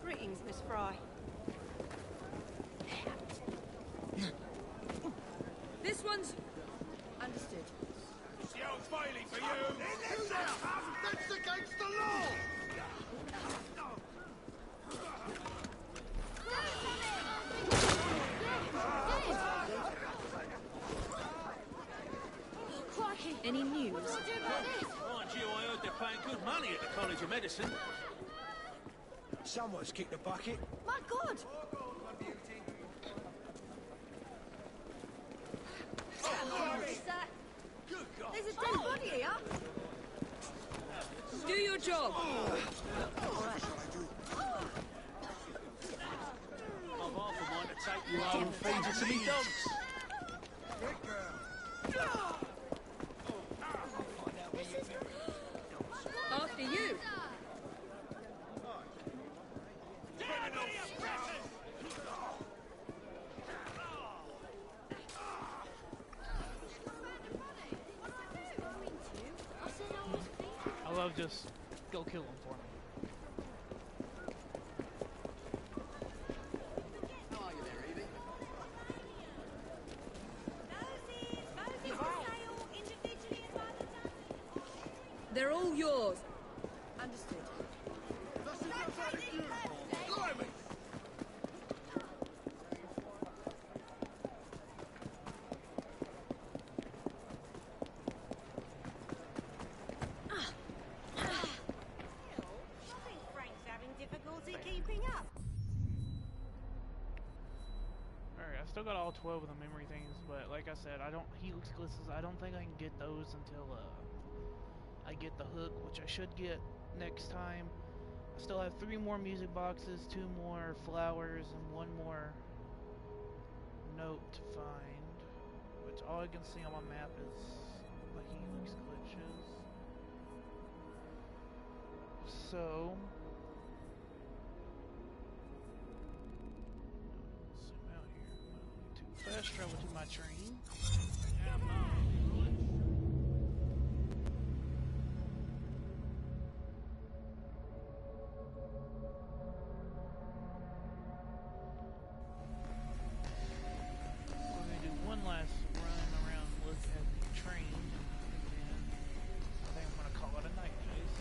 Greetings, Miss Fry. This one's... Understood. It's the old Bailey for you! That's against the law! Any news? Mind you, I heard they're paying good money at the College of Medicine. Someone's kicked the bucket. My God! There's a dead body here. Do your job. I've half a mind to take you home and feed you to me dogs. After you. I love just go kill him for me. They're all yours. Understood. Alright, I still got all 12 of the memory things, but like I said, Helix glitches, I don't think I can get those until I get the hook, which I should get next time. I still have 3 more music boxes, 2 more flowers, and 1 more note to find, which all I can see on my map is the Helix glitches. So zoom out here. Too fast travel to my train. We're gonna do one last run around, look at the train, and then I think I'm gonna call it a night, guys.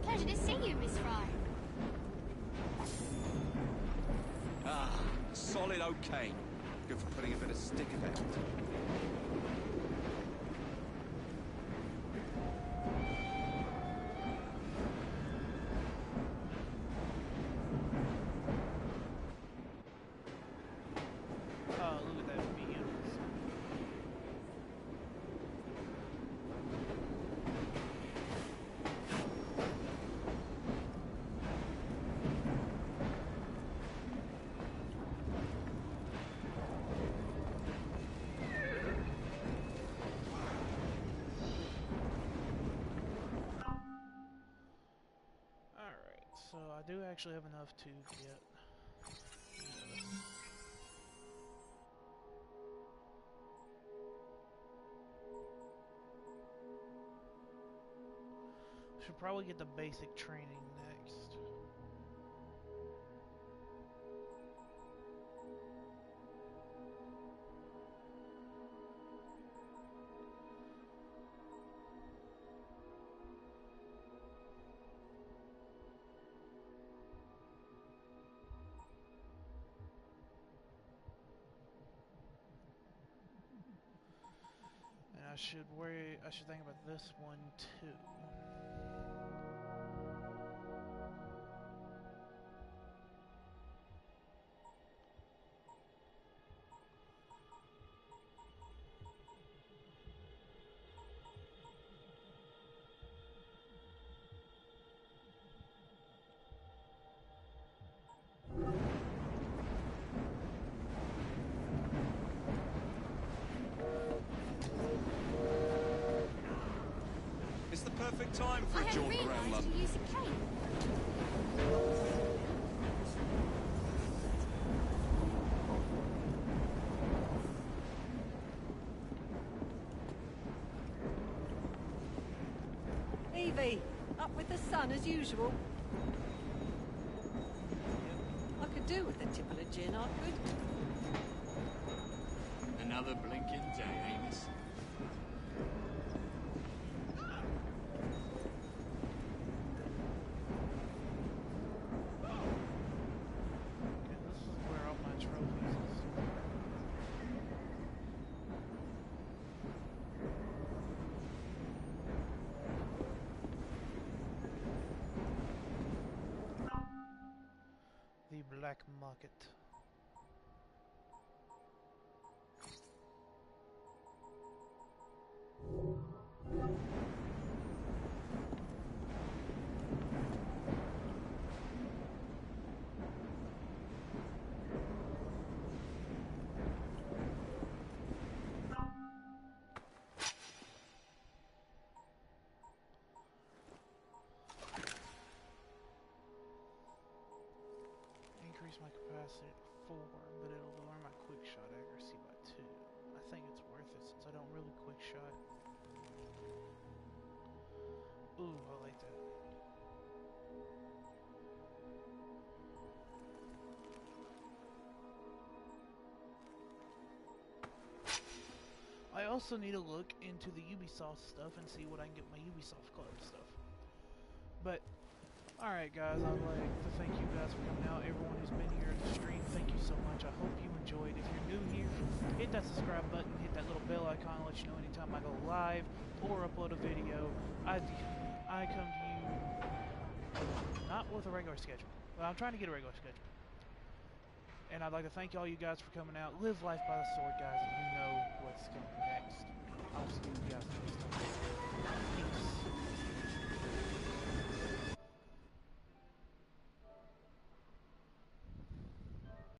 Pleasure to see you, Miss Fry. Ah, solid oak cane. Good for putting a bit of stick about. Oh, look at that vehicles. Alright, so I do actually have enough to get this. Should probably get the basic training next. And I should think about this one too. It's the perfect time for I a hadn't jaunt around realised London. you use a cane. coffee. Up with the sun as usual. I could do with a tipple of gin, I could. Another blinking day, Amos. The black market. Increase my capacity to 4, but it'll lower my quick shot accuracy by 2. I think it's worth it since I don't really quick shot. Ooh, I like that. I also need to look into the Ubisoft stuff and see what I can get my Ubisoft Club stuff. But alright guys, I'd like to thank you guys for coming out. Everyone who's been here at the stream, thank you so much. I hope you enjoyed. If you're new here, hit that subscribe button, hit that little bell icon to let you know anytime I go live or upload a video. I come to you not with a regular schedule, but I'm trying to get a regular schedule. And I'd like to thank all you guys for coming out. Live life by the sword, guys, and you know what's coming next. I'll see you guys next time.